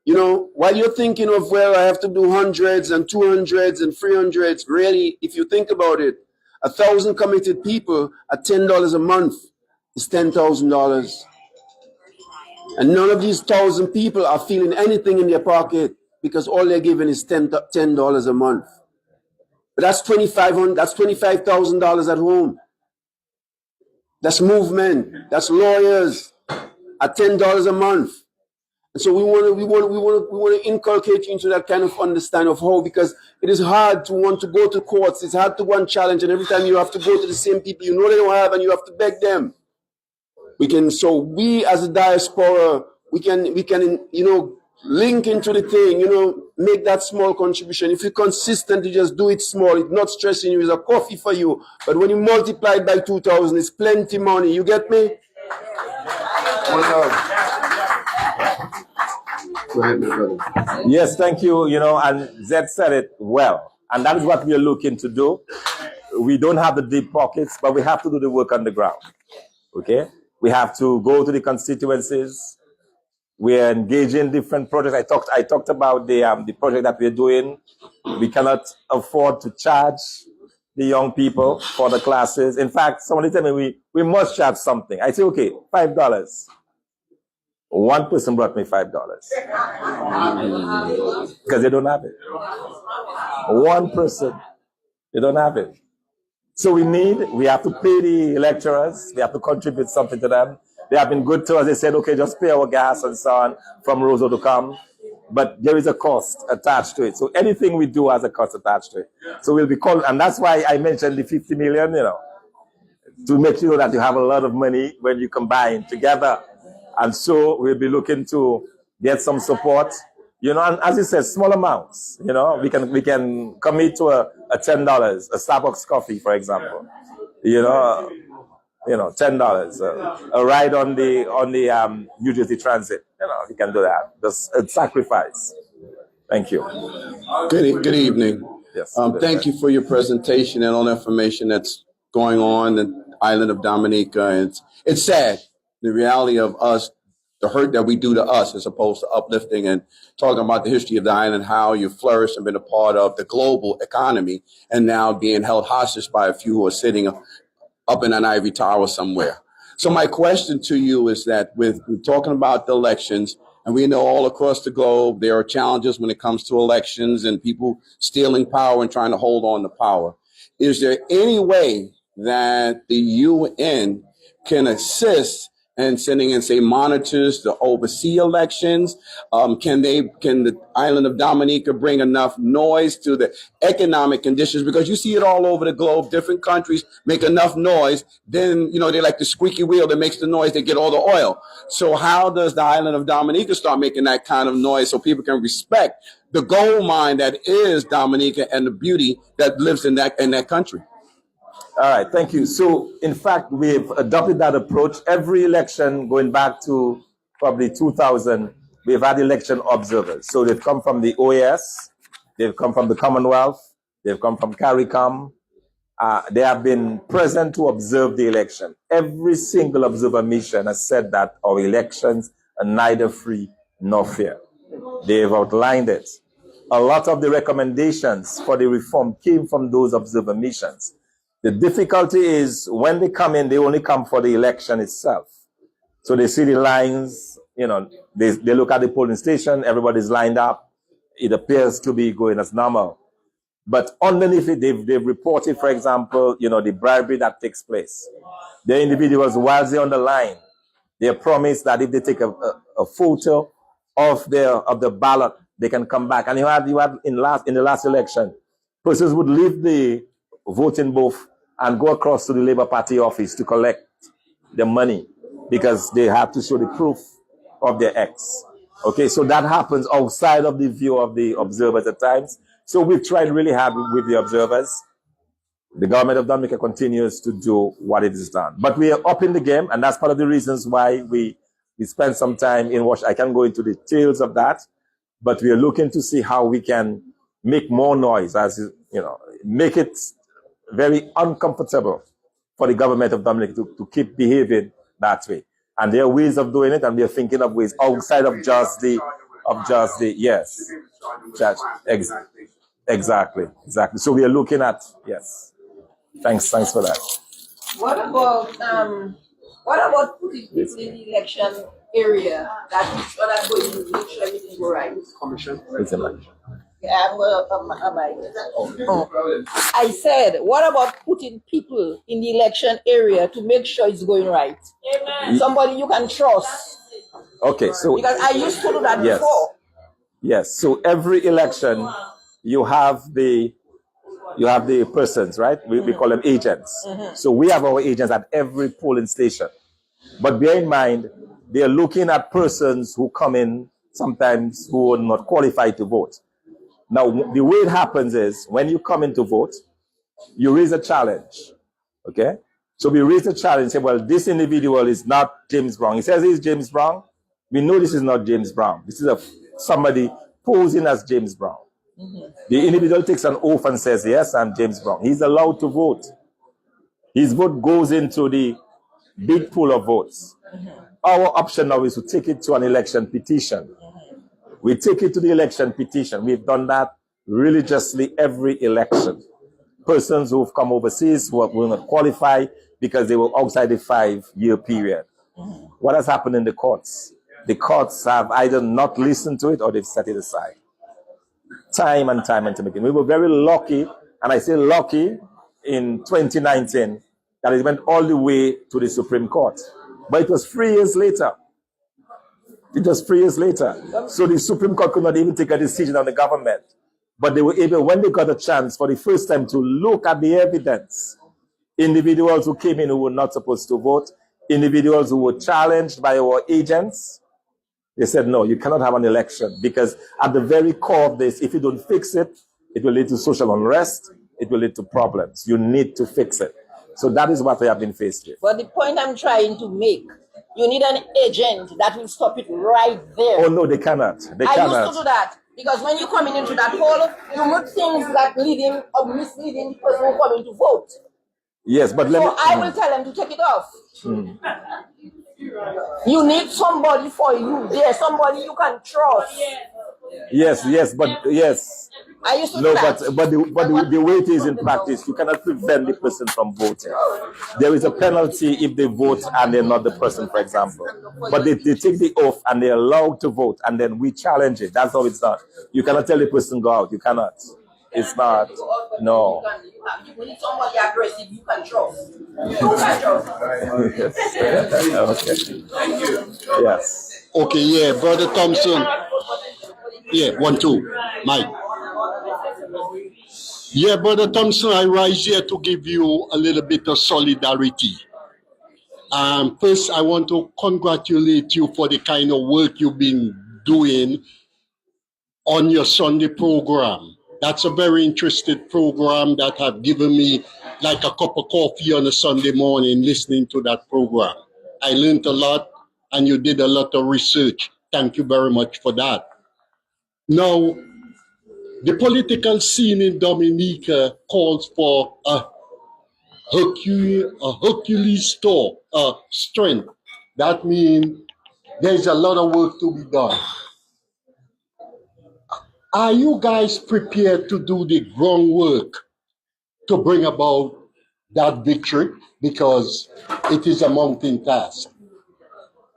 Speaker 7: You know, while you're thinking of, well, I have to do hundreds and 200s and 300s, really, if you think about it, 1,000 committed people at $10 a month is $10,000. And none of these 1,000 people are feeling anything in their pocket because all they're giving is $10 a month. But that's $2,500. That's $25,000 at home. That's movement. That's lawyers at $10 a month. And so we want to inculcate you into that kind of understanding of how, because it is hard to want to go to courts. It's hard to go and challenge, and every time you have to go to the same people you know they don't have, and you have to beg them. We as a diaspora, we can link into the thing, make that small contribution. If you're consistent, you just do it small. It's not stressing you. It's a coffee for you. But when you multiply it by 2,000, it's plenty money. You get me? Go ahead, my brother.
Speaker 3: Yes, thank you. And Zed said it well. And that is what we are looking to do. We don't have the deep pockets, but we have to do the work on the ground. Okay? We have to go to the constituencies. We are engaging different projects. I talked about the project that we're doing. We cannot afford to charge the young people for the classes. In fact, somebody tell me we must charge something. I say, okay, $5. One person brought me $5 because they don't have it. One person, they don't have it. So we have to pay the lecturers. We have to contribute something to them. They have been good to us. They said, okay, just pay our gas and so on from Roseau to come. But there is a cost attached to it. So anything we do has a cost attached to it. So we'll be called, and that's why I mentioned the 50 million, to make sure that you have a lot of money when you combine together. And so we'll be looking to get some support, and as you said, small amounts, we can commit to a $10, a Starbucks coffee, for example, $10, a ride on the New Jersey Transit, we can do that. Just a sacrifice. Thank you.
Speaker 7: Good evening.
Speaker 3: Yes.
Speaker 7: Thank you for your presentation and all the information that's going on in the island of Dominica. And it's sad. The reality of us, the hurt that we do to us as opposed to uplifting and talking about the history of the island, how you flourished and been a part of the global economy, and now being held hostage by a few who are sitting up in an ivory tower somewhere. So my question to you is that we're talking about the elections, and we know all across the globe there are challenges when it comes to elections and people stealing power and trying to hold on to power. Is there any way that the UN can assist and sending in, say, monitors to oversee elections? Can the island of Dominica bring enough noise to the economic conditions? Because you see it all over the globe. Different countries make enough noise. Then, they like the squeaky wheel that makes the noise, they get all the oil. So how does the island of Dominica start making that kind of noise so people can respect the gold mine that is Dominica and the beauty that lives in that country?
Speaker 3: All right, thank you. So, in fact, we've adopted that approach. Every election, going back to probably 2000, we've had election observers. So they've come from the OAS, they've come from the Commonwealth, they've come from CARICOM. They have been present to observe the election. Every single observer mission has said that our elections are neither free nor fair. They've outlined it. A lot of the recommendations for the reform came from those observer missions. The difficulty is when they come in, they only come for the election itself. So they see the lines, they look at the polling station, everybody's lined up. It appears to be going as normal. But underneath it, they've reported, for example, the bribery that takes place. The individuals, while they're on the line, they are promised that if they take a photo of the ballot, they can come back. And you had in the last election, persons would leave the voting booth and go across to the Labour Party office to collect the money because they have to show the proof of their ex. Okay, so that happens outside of the view of the observers at times. So we've tried really hard with the observers. The government of Dominica continues to do what it has done. But we are up in the game, and that's part of the reasons why we spend some time in Washington. I can't go into the details of that, but we are looking to see how we can make more noise, make it very uncomfortable for the government of Dominica to keep behaving that way. And there are ways of doing it, and we are thinking of ways outside of just the of just the, yes, church. Exactly. So we are looking at, yes. Thanks for that.
Speaker 8: What about putting people in the election area that we sure that going to make sure everything go right?
Speaker 3: It's a match.
Speaker 8: Yeah, I said, what about putting people in the election area to make sure it's going right? Amen. Somebody you can trust.
Speaker 3: Okay, so
Speaker 8: because I used to do that
Speaker 3: yes.
Speaker 8: before.
Speaker 3: Yes. So every election, you have the persons, right? We call them agents. So we have our agents at every polling station. But bear in mind, they are looking at persons who come in sometimes who are not qualified to vote. Now, the way it happens is when you come in to vote, you raise a challenge. Okay? So we raise a challenge and say, well, this individual is not James Brown. He says he's James Brown. We know this is not James Brown. This is somebody posing as James Brown. The individual takes an oath and says, yes, I'm James Brown. He's allowed to vote. His vote goes into the big pool of votes. Our option now is to take it to an election petition. We take it to the election petition. We've done that religiously every election. Persons who've come overseas who will not qualify because they were outside the 5-year period. What has happened in the courts? The courts have either not listened to it or they've set it aside. Time and time again. We were very lucky, and I say lucky, in 2019, that it went all the way to the Supreme Court. But it was 3 years later. So the Supreme Court could not even take a decision on the government. But they were able, when they got a chance for the first time to look at the evidence, individuals who came in who were not supposed to vote, individuals who were challenged by our agents, they said, no, you cannot have an election because at the very core of this, if you don't fix it, it will lead to social unrest. It will lead to problems. You need to fix it. So that is what we have been faced with.
Speaker 8: But the point I'm trying to make, you need an agent that will stop it right there.
Speaker 3: Oh, no, they cannot.
Speaker 8: I used to do that because when you come into that hall, you make things like leading or misleading the person who come in to vote.
Speaker 3: Yes, but
Speaker 8: I will tell them to take it off. You need somebody for you there, somebody you can trust.
Speaker 3: Yes, but yes.
Speaker 8: I used to do that.
Speaker 3: But the way it is in practice, you cannot prevent the person from voting. There is a penalty if they vote and they're not the person, for example. But they take the oath and they're allowed to vote, and then we challenge it. That's how it's done. You cannot tell the person go out. You cannot. It's not. No.
Speaker 8: You need somebody aggressive you can trust. You can trust.
Speaker 3: Okay. Thank you. Yes.
Speaker 4: Okay, yeah, Brother Thompson. Yeah, 1, 2, Mike. Yeah, Brother Thompson, I rise here to give you a little bit of solidarity. First, I want to congratulate you for the kind of work you've been doing on your Sunday program. That's a very interesting program that have given me like a cup of coffee on a Sunday morning listening to that program. I learned a lot and you did a lot of research. Thank you very much for that. Now, the political scene in Dominica calls for a Hercules strength. That means there's a lot of work to be done. Are you guys prepared to do the groundwork to bring about that victory? Because it is a mountain task.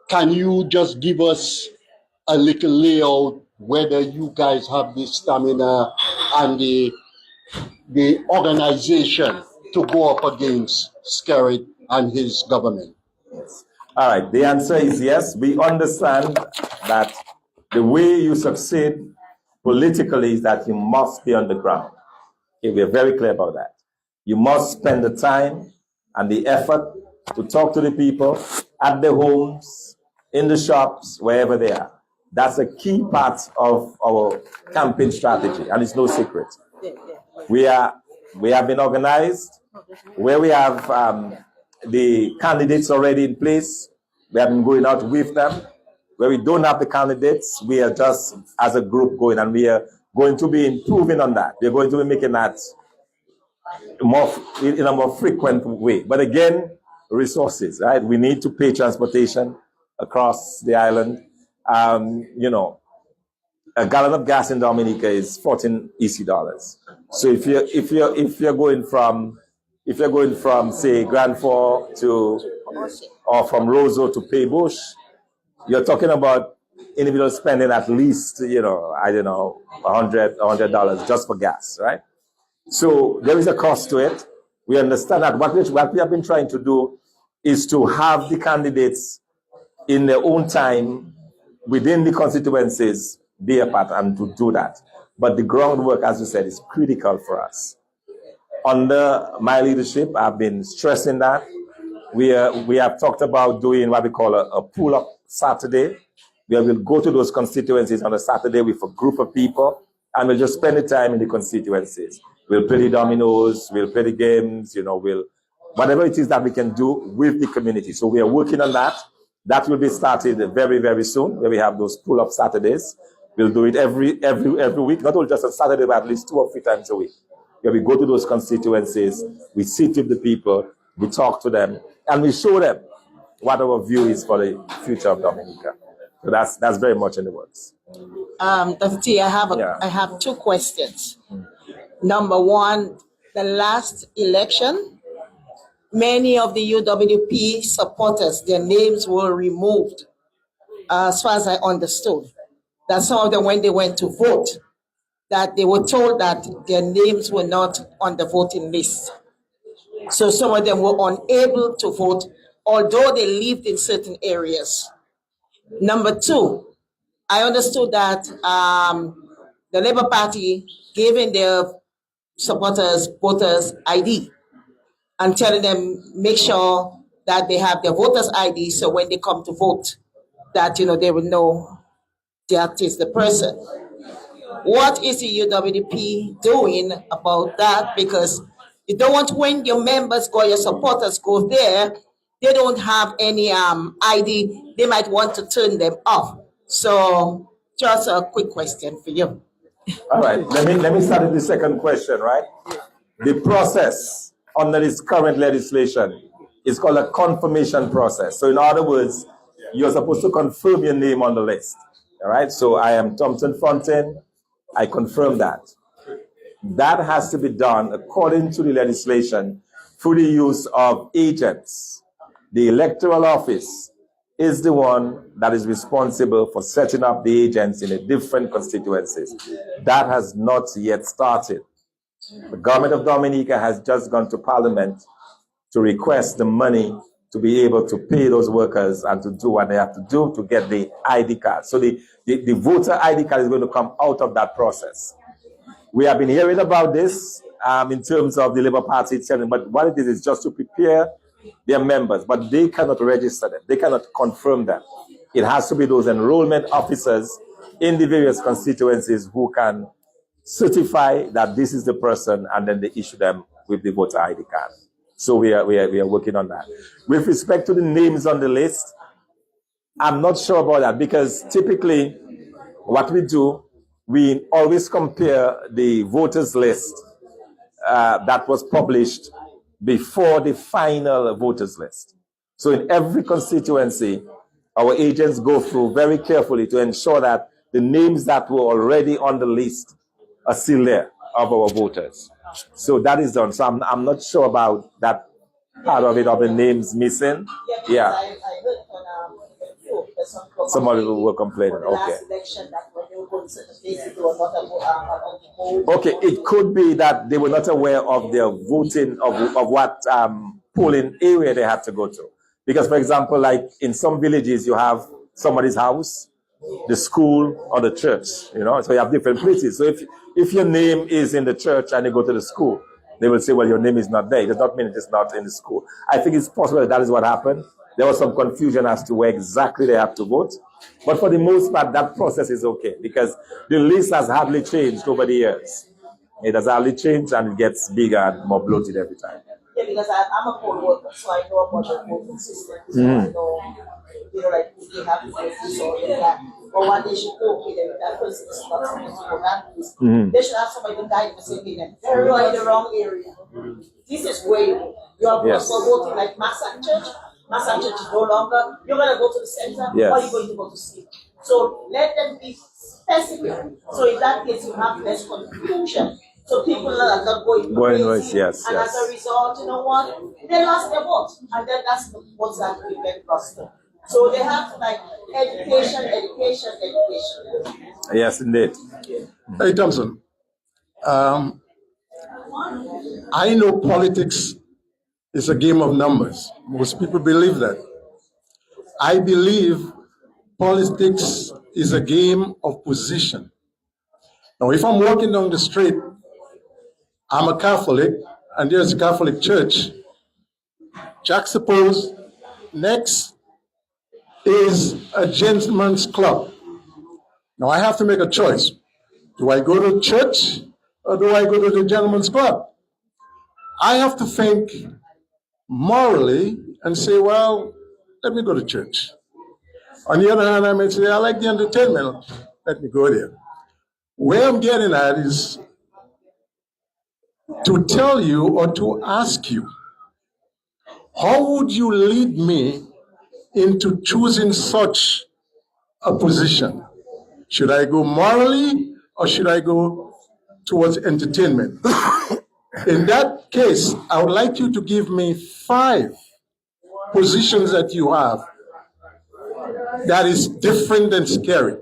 Speaker 4: Can you just give us a little layout whether you guys have the stamina and the organization to go up against Skerritt and his government?
Speaker 3: Yes. All right. The answer is yes. We understand that the way you succeed politically is that you must be on the ground. Okay, we are very clear about that. You must spend the time and the effort to talk to the people at their homes, in the shops, wherever they are. That's a key part of our campaign strategy, and it's no secret. We have been organized where we have the candidates already in place. We have been going out with them. Where we don't have the candidates, we are just as a group going, and we are going to be improving on that. We're going to be making that in a more frequent way. But again, resources, right? We need to pay transportation across the island. a gallon of gas in Dominica is 14 EC dollars. So if you're going from say Grand Fork to or from Roseau to Paybush, you're talking about individuals spending at least I don't know $100 just for gas, right? So there is a cost to it. We understand that what we have been trying to do is to have the candidates in their own time within the constituencies be a part and to do that. But the groundwork, as you said, is critical for us. Under my leadership, I've been stressing that. We have talked about doing what we call a pull-up Saturday, where we'll go to those constituencies on a Saturday with a group of people, and we'll just spend the time in the constituencies. We'll play the dominoes, we'll play the games, we'll whatever it is that we can do with the community. So we are working on that. That will be started very, very soon, where we have those pull-up Saturdays. We'll do it every week, not only just on Saturday, but at least 2 or 3 times a week. Where we go to those constituencies, we sit with the people, we talk to them, and we show them what our view is for the future of Dominica. So that's very much in the works.
Speaker 8: Dr. T, I have 2 questions. Number one, the last election, many of the UWP supporters, their names were removed, as far as I understood. That some of them, when they went to vote, that they were told that their names were not on the voting list. So some of them were unable to vote, although they lived in certain areas. Number 2, I understood that the Labour Party giving their supporters voters ID and telling them make sure that they have their voters ID, so when they come to vote, that they will know that is the person. What is the UWP doing about that? Because you don't want, when your members go, your supporters go there, they don't have any ID, they might want to turn them off. So just a quick question for you.
Speaker 3: All right, let me start with the second question, right? The process under this current legislation is called a confirmation process. So in other words, you're supposed to confirm your name on the list. All right, so I am Thompson Fountaine. I confirm that. That has to be done according to the legislation through the use of agents. The electoral office is the one that is responsible for setting up the agents in the different constituencies. That has not yet started. The government of Dominica has just gone to Parliament to request the money to be able to pay those workers and to do what they have to do to get the ID card. So the voter ID card is going to come out of that process. We have been hearing about this in terms of the Labour Party itself, but what it is just to prepare their members, but they cannot register them. They cannot confirm them. It has to be those enrollment officers in the various constituencies who can certify that this is the person, and then they issue them with the voter ID card. So we are working on that. With respect to the names on the list, I'm not sure about that, because typically what we do, we always compare the voters list that was published before the final voters list. So in every constituency, our agents go through very carefully to ensure that the names that were already on the list are still there of our voters. So that is done. So I'm not sure about that part of it, of the names missing. Yeah.
Speaker 8: I heard on Facebook
Speaker 3: some people were complaining. Okay. Okay, it could be that they were not aware of their voting, of what polling area they had to go to. Because, for example, like in some villages, you have somebody's house, the school, or the church, so you have different places. So if your name is in the church and you go to the school, they will say, well, your name is not there. It does not mean it is not in the school. I think it's possible that is what happened. There was some confusion as to where exactly they have to vote. But for the most part, that process is okay, because the list has hardly changed over the years. It has hardly changed, and it gets bigger and more bloated every time.
Speaker 8: Yeah, because I'm a poll worker, so I know about the voting system. So I know, like if they have to vote this or that, or what they should go with them. That person is not supposed to go that list. They should have somebody to guide them and say, you are in the wrong area. This is where you are voting like Mass and Church. Mass and Church is no longer, you're going to go to the center, or you're going to go to sleep. So let them be specific. So in that case, you have less confusion. So people are not going crazy.
Speaker 3: Yes,
Speaker 8: and
Speaker 3: yes.
Speaker 8: as a result, you know what? They lost their vote. And then that's what's that we get lost. So they have to like education, education, education.
Speaker 3: Yes, indeed.
Speaker 5: Hey, Thompson. I know politics is a game of numbers. Most people believe that. I believe politics is a game of position. Now, if I'm walking down the street, I'm a Catholic, and there's a Catholic church. Juxtapose next is a gentleman's club. Now, I have to make a choice. Do I go to church or do I go to the gentleman's club? I have to think morally and say, well, let me go to church. On the other hand, I may say, I like the entertainment. Let me go there. Where I'm getting at is to tell you or to ask you, how would you lead me into choosing such a position? Should I go morally or should I go towards entertainment? In that case, I would like you to give me 5 positions that you have that is different than scary,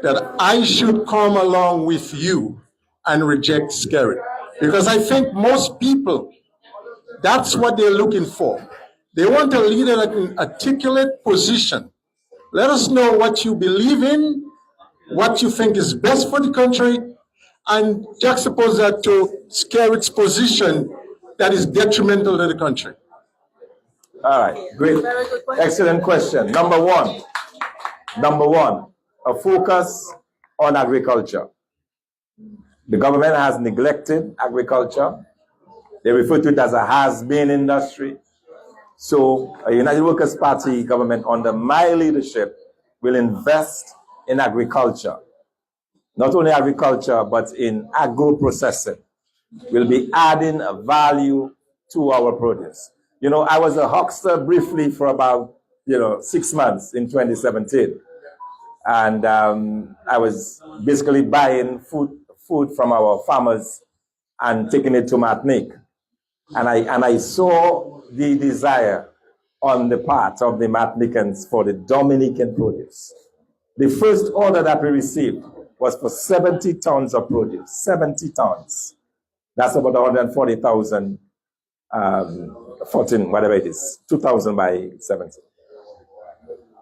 Speaker 5: that I should come along with you and reject scary. Because I think most people, that's what they're looking for. They want a leader that can articulate position. Let us know what you believe in, what you think is best for the country, and juxtapose that to Skerritt's position that is detrimental to the country.
Speaker 3: All right, great. Excellent question. Number one, a focus on agriculture. The government has neglected agriculture. They refer to it as a has-been industry. So a United Workers' Party government under my leadership will invest in agriculture. Not only agriculture, but in agro-processing. We'll be adding a value to our produce. You know, I was a huckster briefly for about, 6 months in 2017. And I was basically buying food from our farmers and taking it to Martinique. And I saw the desire on the part of the Martinicans for the Dominican produce. The first order that we received was for 70 tons of produce, 70 tons. That's about 140,000, 14, whatever it is, 2,000 by 70.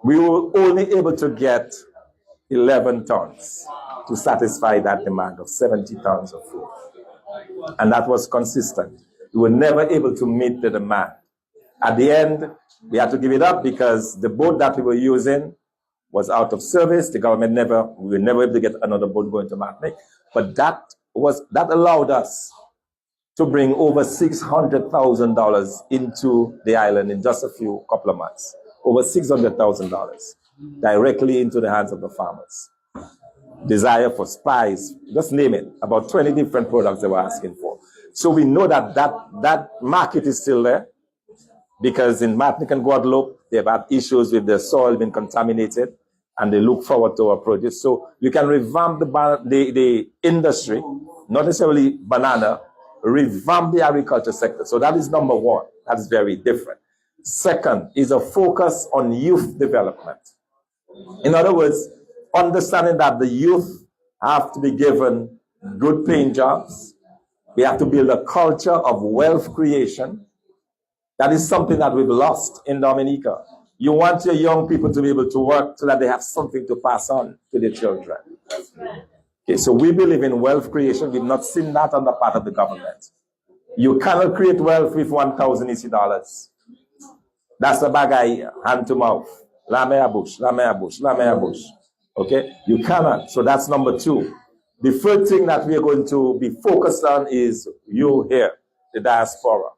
Speaker 3: We were only able to get 11 tons to satisfy that demand of 70 tons of food. And that was consistent. We were never able to meet the demand. At the end, we had to give it up because the boat that we were using was out of service. The government we were never able to get another boat going to Martinique. But that allowed us to bring over $600,000 into the island in just a couple of months. Over $600,000 directly into the hands of the farmers. Desire for spice, just name it, about 20 different products they were asking for. So we know that market is still there because in Martinique and Guadeloupe, they've had issues with the soil being contaminated and they look forward to our produce. So you can revamp the industry, not necessarily banana, revamp the agriculture sector. So that is number one. That is very different. Second is a focus on youth development. In other words, understanding that the youth have to be given good paying jobs. We have to build a culture of wealth creation. That is something that we've lost in Dominica. You want your young people to be able to work so that they have something to pass on to their children. Okay, so we believe in wealth creation. We've not seen that on the part of the government. You cannot create wealth with 1,000 EC dollars. That's a bagay, hand to mouth. La mer bush, la mer bush, la mer bush. Okay, you cannot. So that's number two. The third thing that we are going to be focused on is you here, the diaspora.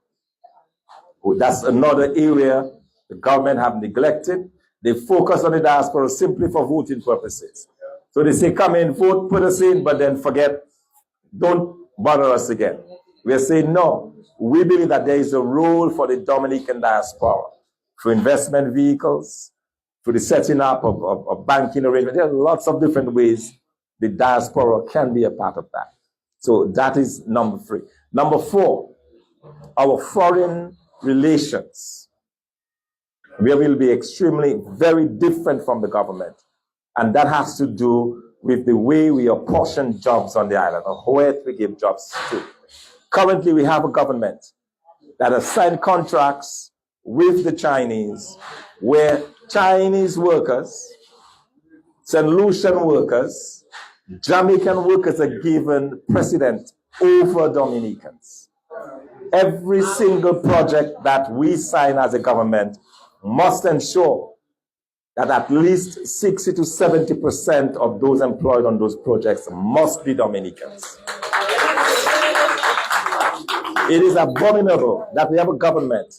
Speaker 3: That's another area the government have neglected. They focus on the diaspora simply for voting purposes. So they say, come in, vote, put us in, but then forget, don't bother us again. We are saying, no, we believe that there is a role for the Dominican diaspora, for investment vehicles, to the setting up of banking arrangements. There are lots of different ways the diaspora can be a part of that. So that is number 3. Number 4, our foreign relations. We will be very different from the government. And that has to do with the way we apportion jobs on the island, or where we give jobs to. Currently, we have a government that has signed contracts with the Chinese, where Chinese workers, St. Lucian workers, Jamaican workers are given precedence over Dominicans. Every single project that we sign as a government must ensure that at least 60 to 70% of those employed on those projects must be Dominicans. It is abominable that we have a government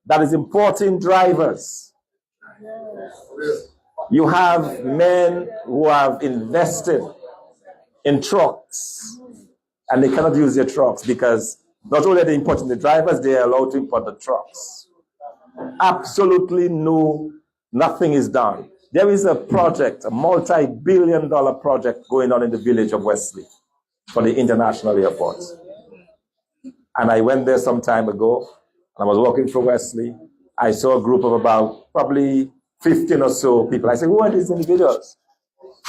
Speaker 3: that is importing drivers. You have men who have invested in trucks, and they cannot use their trucks because not only are they importing the drivers, they are allowed to import the trucks. Absolutely nothing is done. There is a project, a multi-billion-dollar project going on in the village of Wesley for the international airport. And I went there some time ago, and I was walking through Wesley. I saw a group of about probably 15 or so people. I said, who are these individuals?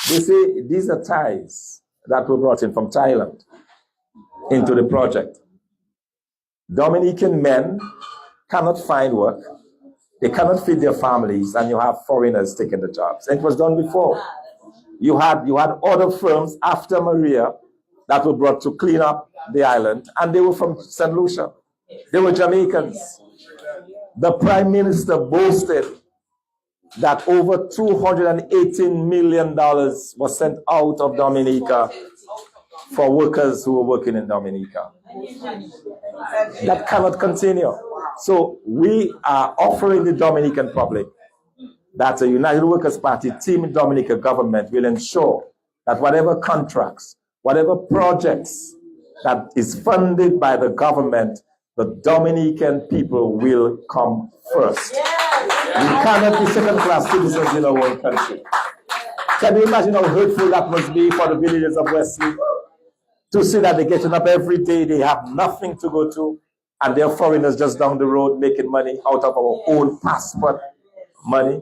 Speaker 3: They say, these are Thais that were brought in from Thailand into the project. Dominican men cannot find work. They cannot feed their families, and you have foreigners taking the jobs. And it was done before. You had other firms after Maria that were brought to clean up the island, and they were from St. Lucia. They were Jamaicans. The Prime Minister boasted that over $218 million was sent out of Dominica for workers who were working in Dominica. That cannot continue. So we are offering the Dominican public that the United Workers' Party Team Dominica government will ensure that whatever contracts, whatever projects that is funded by the government, the Dominican people will come first. We cannot be second-class citizens in our own country. Can you imagine how hurtful that must be for the villagers of Wesley? To see that they're getting up every day, they have nothing to go to, and they're foreigners just down the road making money out of our own passport money.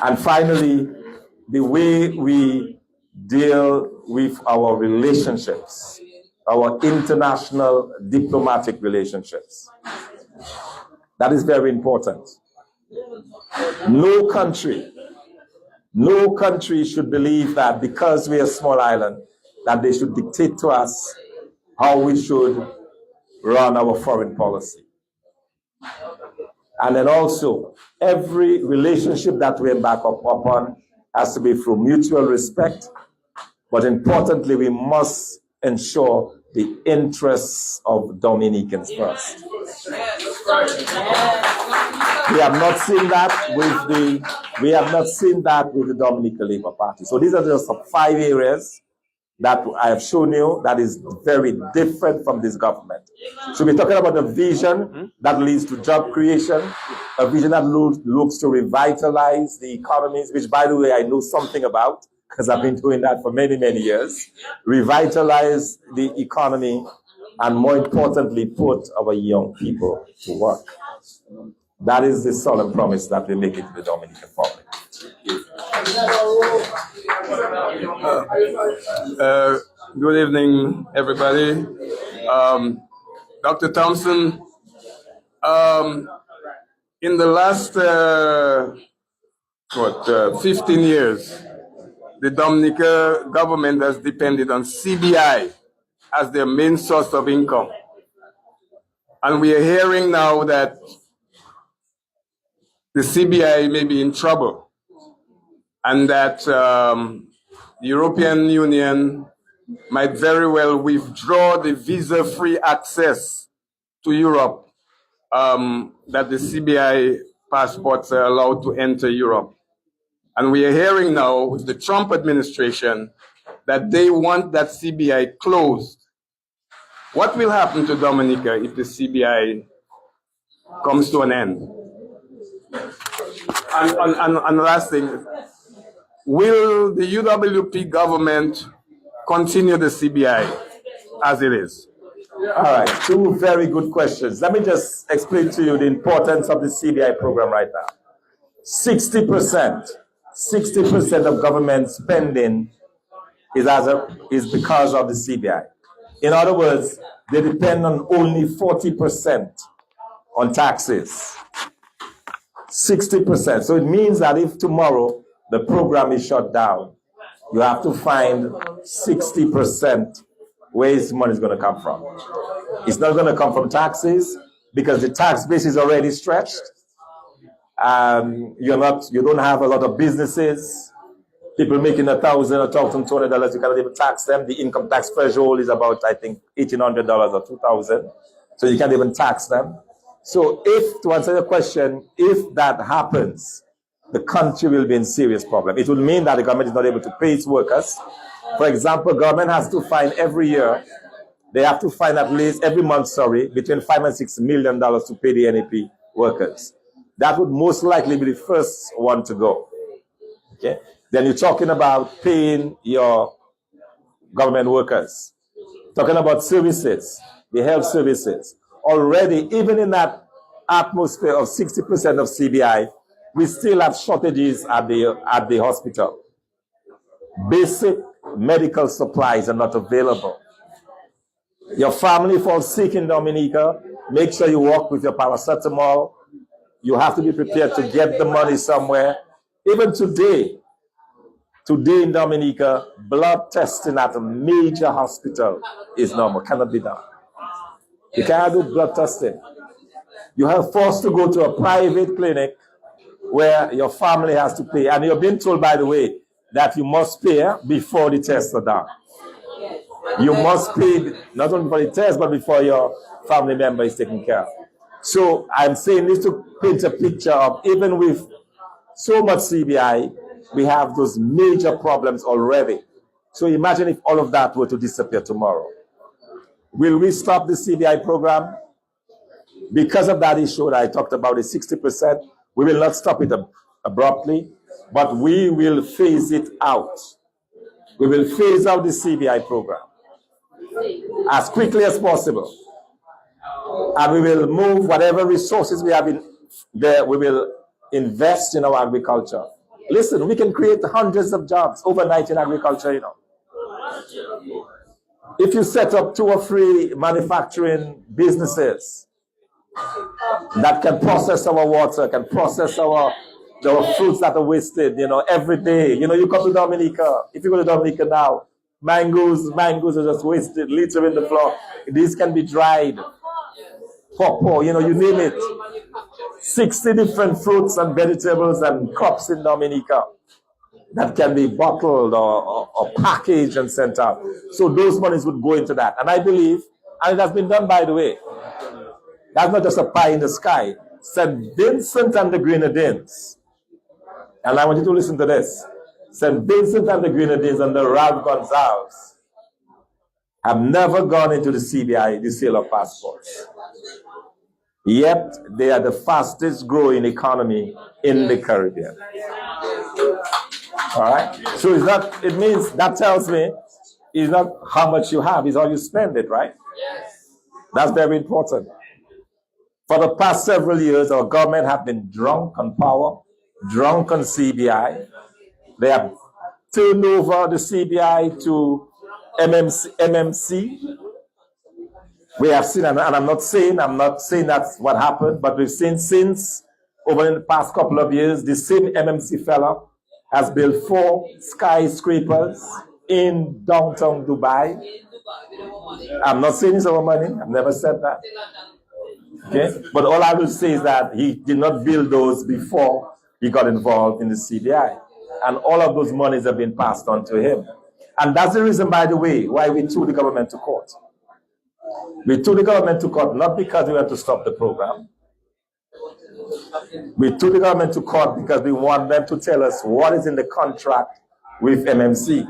Speaker 3: And finally, the way we deal with our relationships, our international diplomatic relationships. That is very important. No country should believe that because we are a small island, that they should dictate to us how we should run our foreign policy. And then also, every relationship that we embark upon has to be through mutual respect, but importantly, we must ensure the interests of Dominicans first. We have not seen that with the Dominican Labour Party. So these are just 5 areas that I have shown you that is very different from this government. So we're talking about a vision that leads to job creation, a vision that looks to revitalize the economies, which, by the way, I know something about because I've been doing that for many, many years. Revitalize the economy, and more importantly, put our young people to work. That is the solemn promise that we make it to the Dominican public.
Speaker 9: Good evening, everybody. Dr. Thompson, in the last 15 years, the Dominica government has depended on CBI as their main source of income. And we are hearing now that the CBI may be in trouble and that the European Union might very well withdraw the visa-free access to Europe that the CBI passports are allowed to enter Europe. And we are hearing now with the Trump administration that they want that CBI closed. What will happen to Dominica if the CBI comes to an end? And the last thing, will the UWP government continue the CBI as it is?
Speaker 3: All right, two very good questions. Let me just explain to you the importance of the CBI program right now. 60% of government spending is because of the CBI. In other words, they depend on only 40% on taxes. 60%. So it means that if tomorrow the program is shut down, you have to find 60% where his money is going to come from. It's not going to come from taxes because the tax base is already stretched. You don't have a lot of businesses. People making $1,000 or $1,200, you cannot even tax them. The income tax threshold is about, I think, $1,800 or $2,000. So you can't even tax them. So to answer your question, if that happens, the country will be in serious problem. It will mean that the government is not able to pay its workers. For example, government has to find every year, they have to find at least every month, between $5 and $6 million to pay the NAP workers. That would most likely be the first one to go. Okay? Then you're talking about paying your government workers. Talking about services, the health services. Already, even in that atmosphere of 60% of CBI, we still have shortages at the hospital. Basic medical supplies are not available. Your family falls sick in Dominica, make sure you walk with your paracetamol. You have to be prepared to get the money somewhere. Even today in Dominica, blood testing at a major hospital is normal, cannot be done. You cannot do blood testing. You are forced to go to a private clinic where your family has to pay. And you're being told, by the way, that you must pay before the tests are done. You must pay not only for the test, but before your family member is taken care of. So I'm saying this to paint a picture of, even with so much CBI, we have those major problems already. So imagine if all of that were to disappear tomorrow. Will we stop the CBI program? Because of that issue that I talked about, the 60%, we will not stop it abruptly, but we will phase it out. We will phase out the CBI program as quickly as possible. And we will move whatever resources we have in there, we will invest in our agriculture. Listen, we can create hundreds of jobs overnight in agriculture, you know. If you set up 2 or 3 manufacturing businesses that can process our water, can process our fruits that are wasted, you know, every day. You know, you come to Dominica. If you go to Dominica now, mangoes are just wasted, littering the floor. These can be dried. Pawpaw, you know, you name it. 60 different fruits and vegetables and crops in Dominica that can be bottled or packaged and sent out. So those monies would go into that. And I believe, and it has been done, by the way, that's not just a pie in the sky. St. Vincent and the Grenadines, and I want you to listen to this. St. Vincent and the Grenadines under Ralph Gonzalez have never gone into the CBI, the sale of passports. Yet they are the fastest growing economy in the Caribbean. All right? So it means, that tells me it's not how much you have, it's how you spend it, right? That's very important. For the past several years, our government have been drunk on power, drunk on CBI. They have turned over the CBI to MMC. We have seen, and I'm not saying that's what happened, but we've seen since, over the past couple of years, the same MMC fella has built 4 skyscrapers in downtown Dubai. I'm not saying it's our money. I've never said that. Okay? But all I will say is that he did not build those before he got involved in the CBI. And all of those monies have been passed on to him. And that's the reason, by the way, why we took the government to court. We took the government to court not because we want to stop the program. We took the government to court because we want them to tell us what is in the contract with MMC.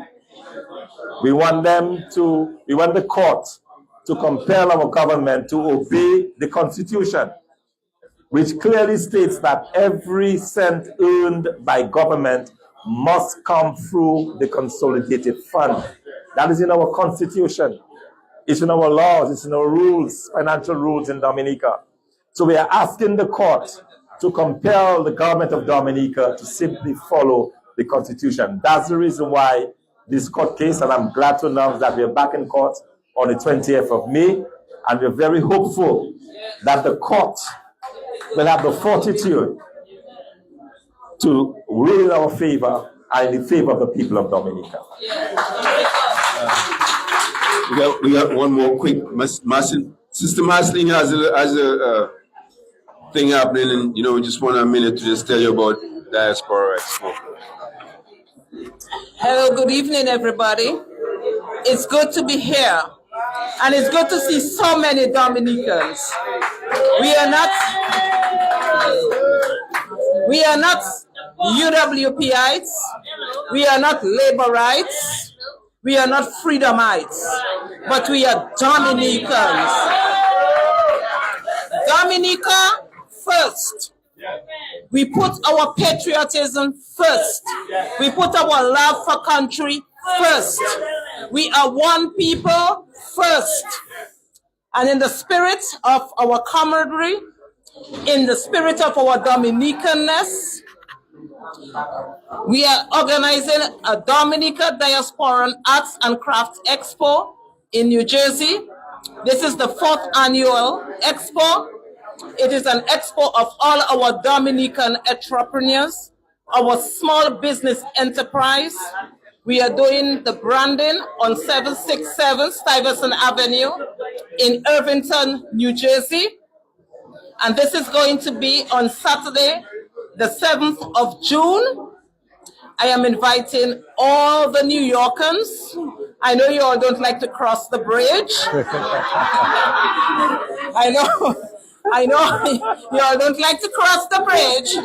Speaker 3: We want the court to compel our government to obey the Constitution. which clearly states that every cent earned by government must come through the consolidated fund. That is in our constitution. It's in our laws, it's in our rules, financial rules in Dominica. So we are asking the court to compel the government of Dominica to simply follow the constitution. That's the reason why this court case, and I'm glad to announce that we're back in court on the 20th of May, and we're very hopeful that the court will have the fortitude to rule in our favor and in the favor of the people of Dominica.
Speaker 7: We got one more quick. Sister Marceline has a thing happening, and we just want a minute to just tell you about Diaspora Expo.
Speaker 8: Hello, good evening, everybody. It's good to be here, and it's good to see so many Dominicans. We are not UWPites. We are not Laborites. We are not Freedomites, but we are Dominicans. Dominica first. We put our patriotism first. We put our love for country first. We are one people first. And in the spirit of our camaraderie, in the spirit of our Dominicanness, we are organizing a Dominica Diasporan Arts and Crafts Expo in New Jersey. This is the 4th annual expo. It is an expo of all our Dominican entrepreneurs, our small business enterprise. We are doing the branding on 767 Stuyvesant Avenue in Irvington, New Jersey. And this is going to be on Saturday, the 7th of June. I am inviting all the New Yorkers. I know you all don't like to cross the bridge. I know you all don't like to cross the bridge,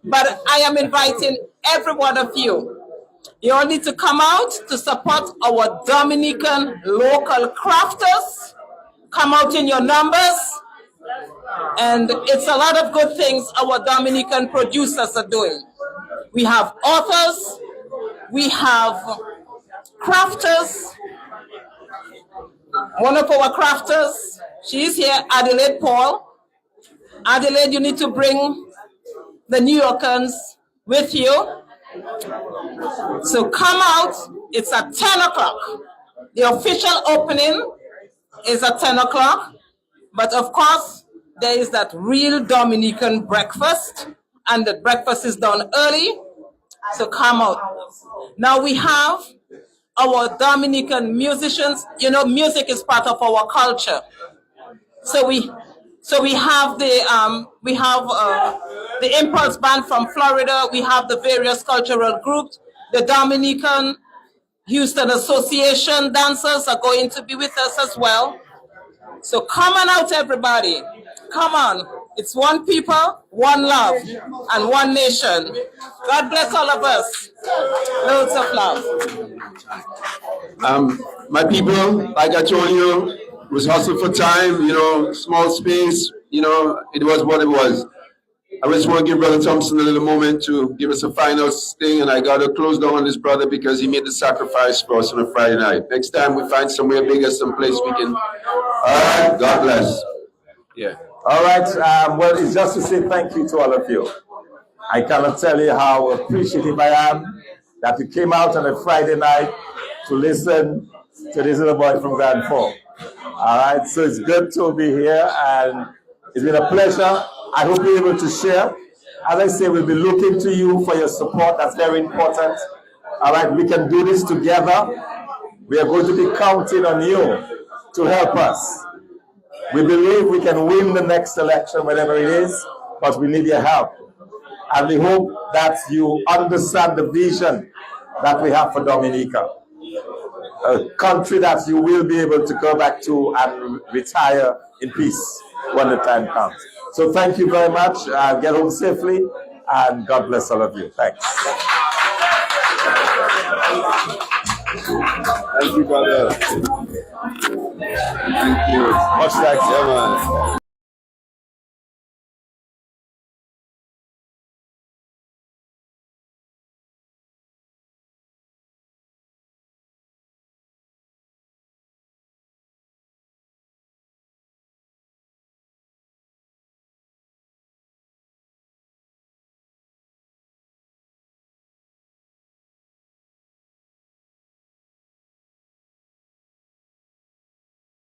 Speaker 8: but I am inviting every one of you. You all need to come out to support our Dominican local crafters. Come out in your numbers. And it's a lot of good things our Dominican producers are doing. We have authors, we have crafters. One of our crafters, she's here, Adelaide Paul. Adelaide, you need to bring the New Yorkers with you. So come out, it's at 10 o'clock. The official opening is at 10 o'clock. But of course, there is that real Dominican breakfast, and the breakfast is done early, so come out. Now we have our Dominican musicians. You know, music is part of our culture. So we have the Impulse Band from Florida. We have the various cultural groups. The Dominican Houston Association dancers are going to be with us as well. So come on out, everybody. Come on. It's one people, one love, and one nation. God bless all of us. Loads of love.
Speaker 7: My people, like I told you, it was hustle for time, small space, it was what it was. I just want to give Brother Thompson a little moment to give us a final thing, and I got to close down on this brother because he made the sacrifice for us on a Friday night. Next time we find somewhere bigger, someplace we can. All right, God bless. Yeah.
Speaker 3: All right. Well, it's just to say thank you to all of you. I cannot tell you how appreciative I am that you came out on a Friday night to listen to this little boy from Grand Fork. All right. So it's good to be here, and it's been a pleasure. I hope you're able to share. As I say, we'll be looking to you for your support. That's very important. All right, we can do this together. We are going to be counting on you to help us. We believe we can win the next election, whatever it is, but we need your help. And we hope that you understand the vision that we have for Dominica. A country that you will be able to go back to and retire in peace when the time comes. So thank you very much. Get home safely, and God bless all of you. Thanks.
Speaker 7: Thank you, brother. Thank you.
Speaker 3: Much thanks.
Speaker 7: Yeah, man.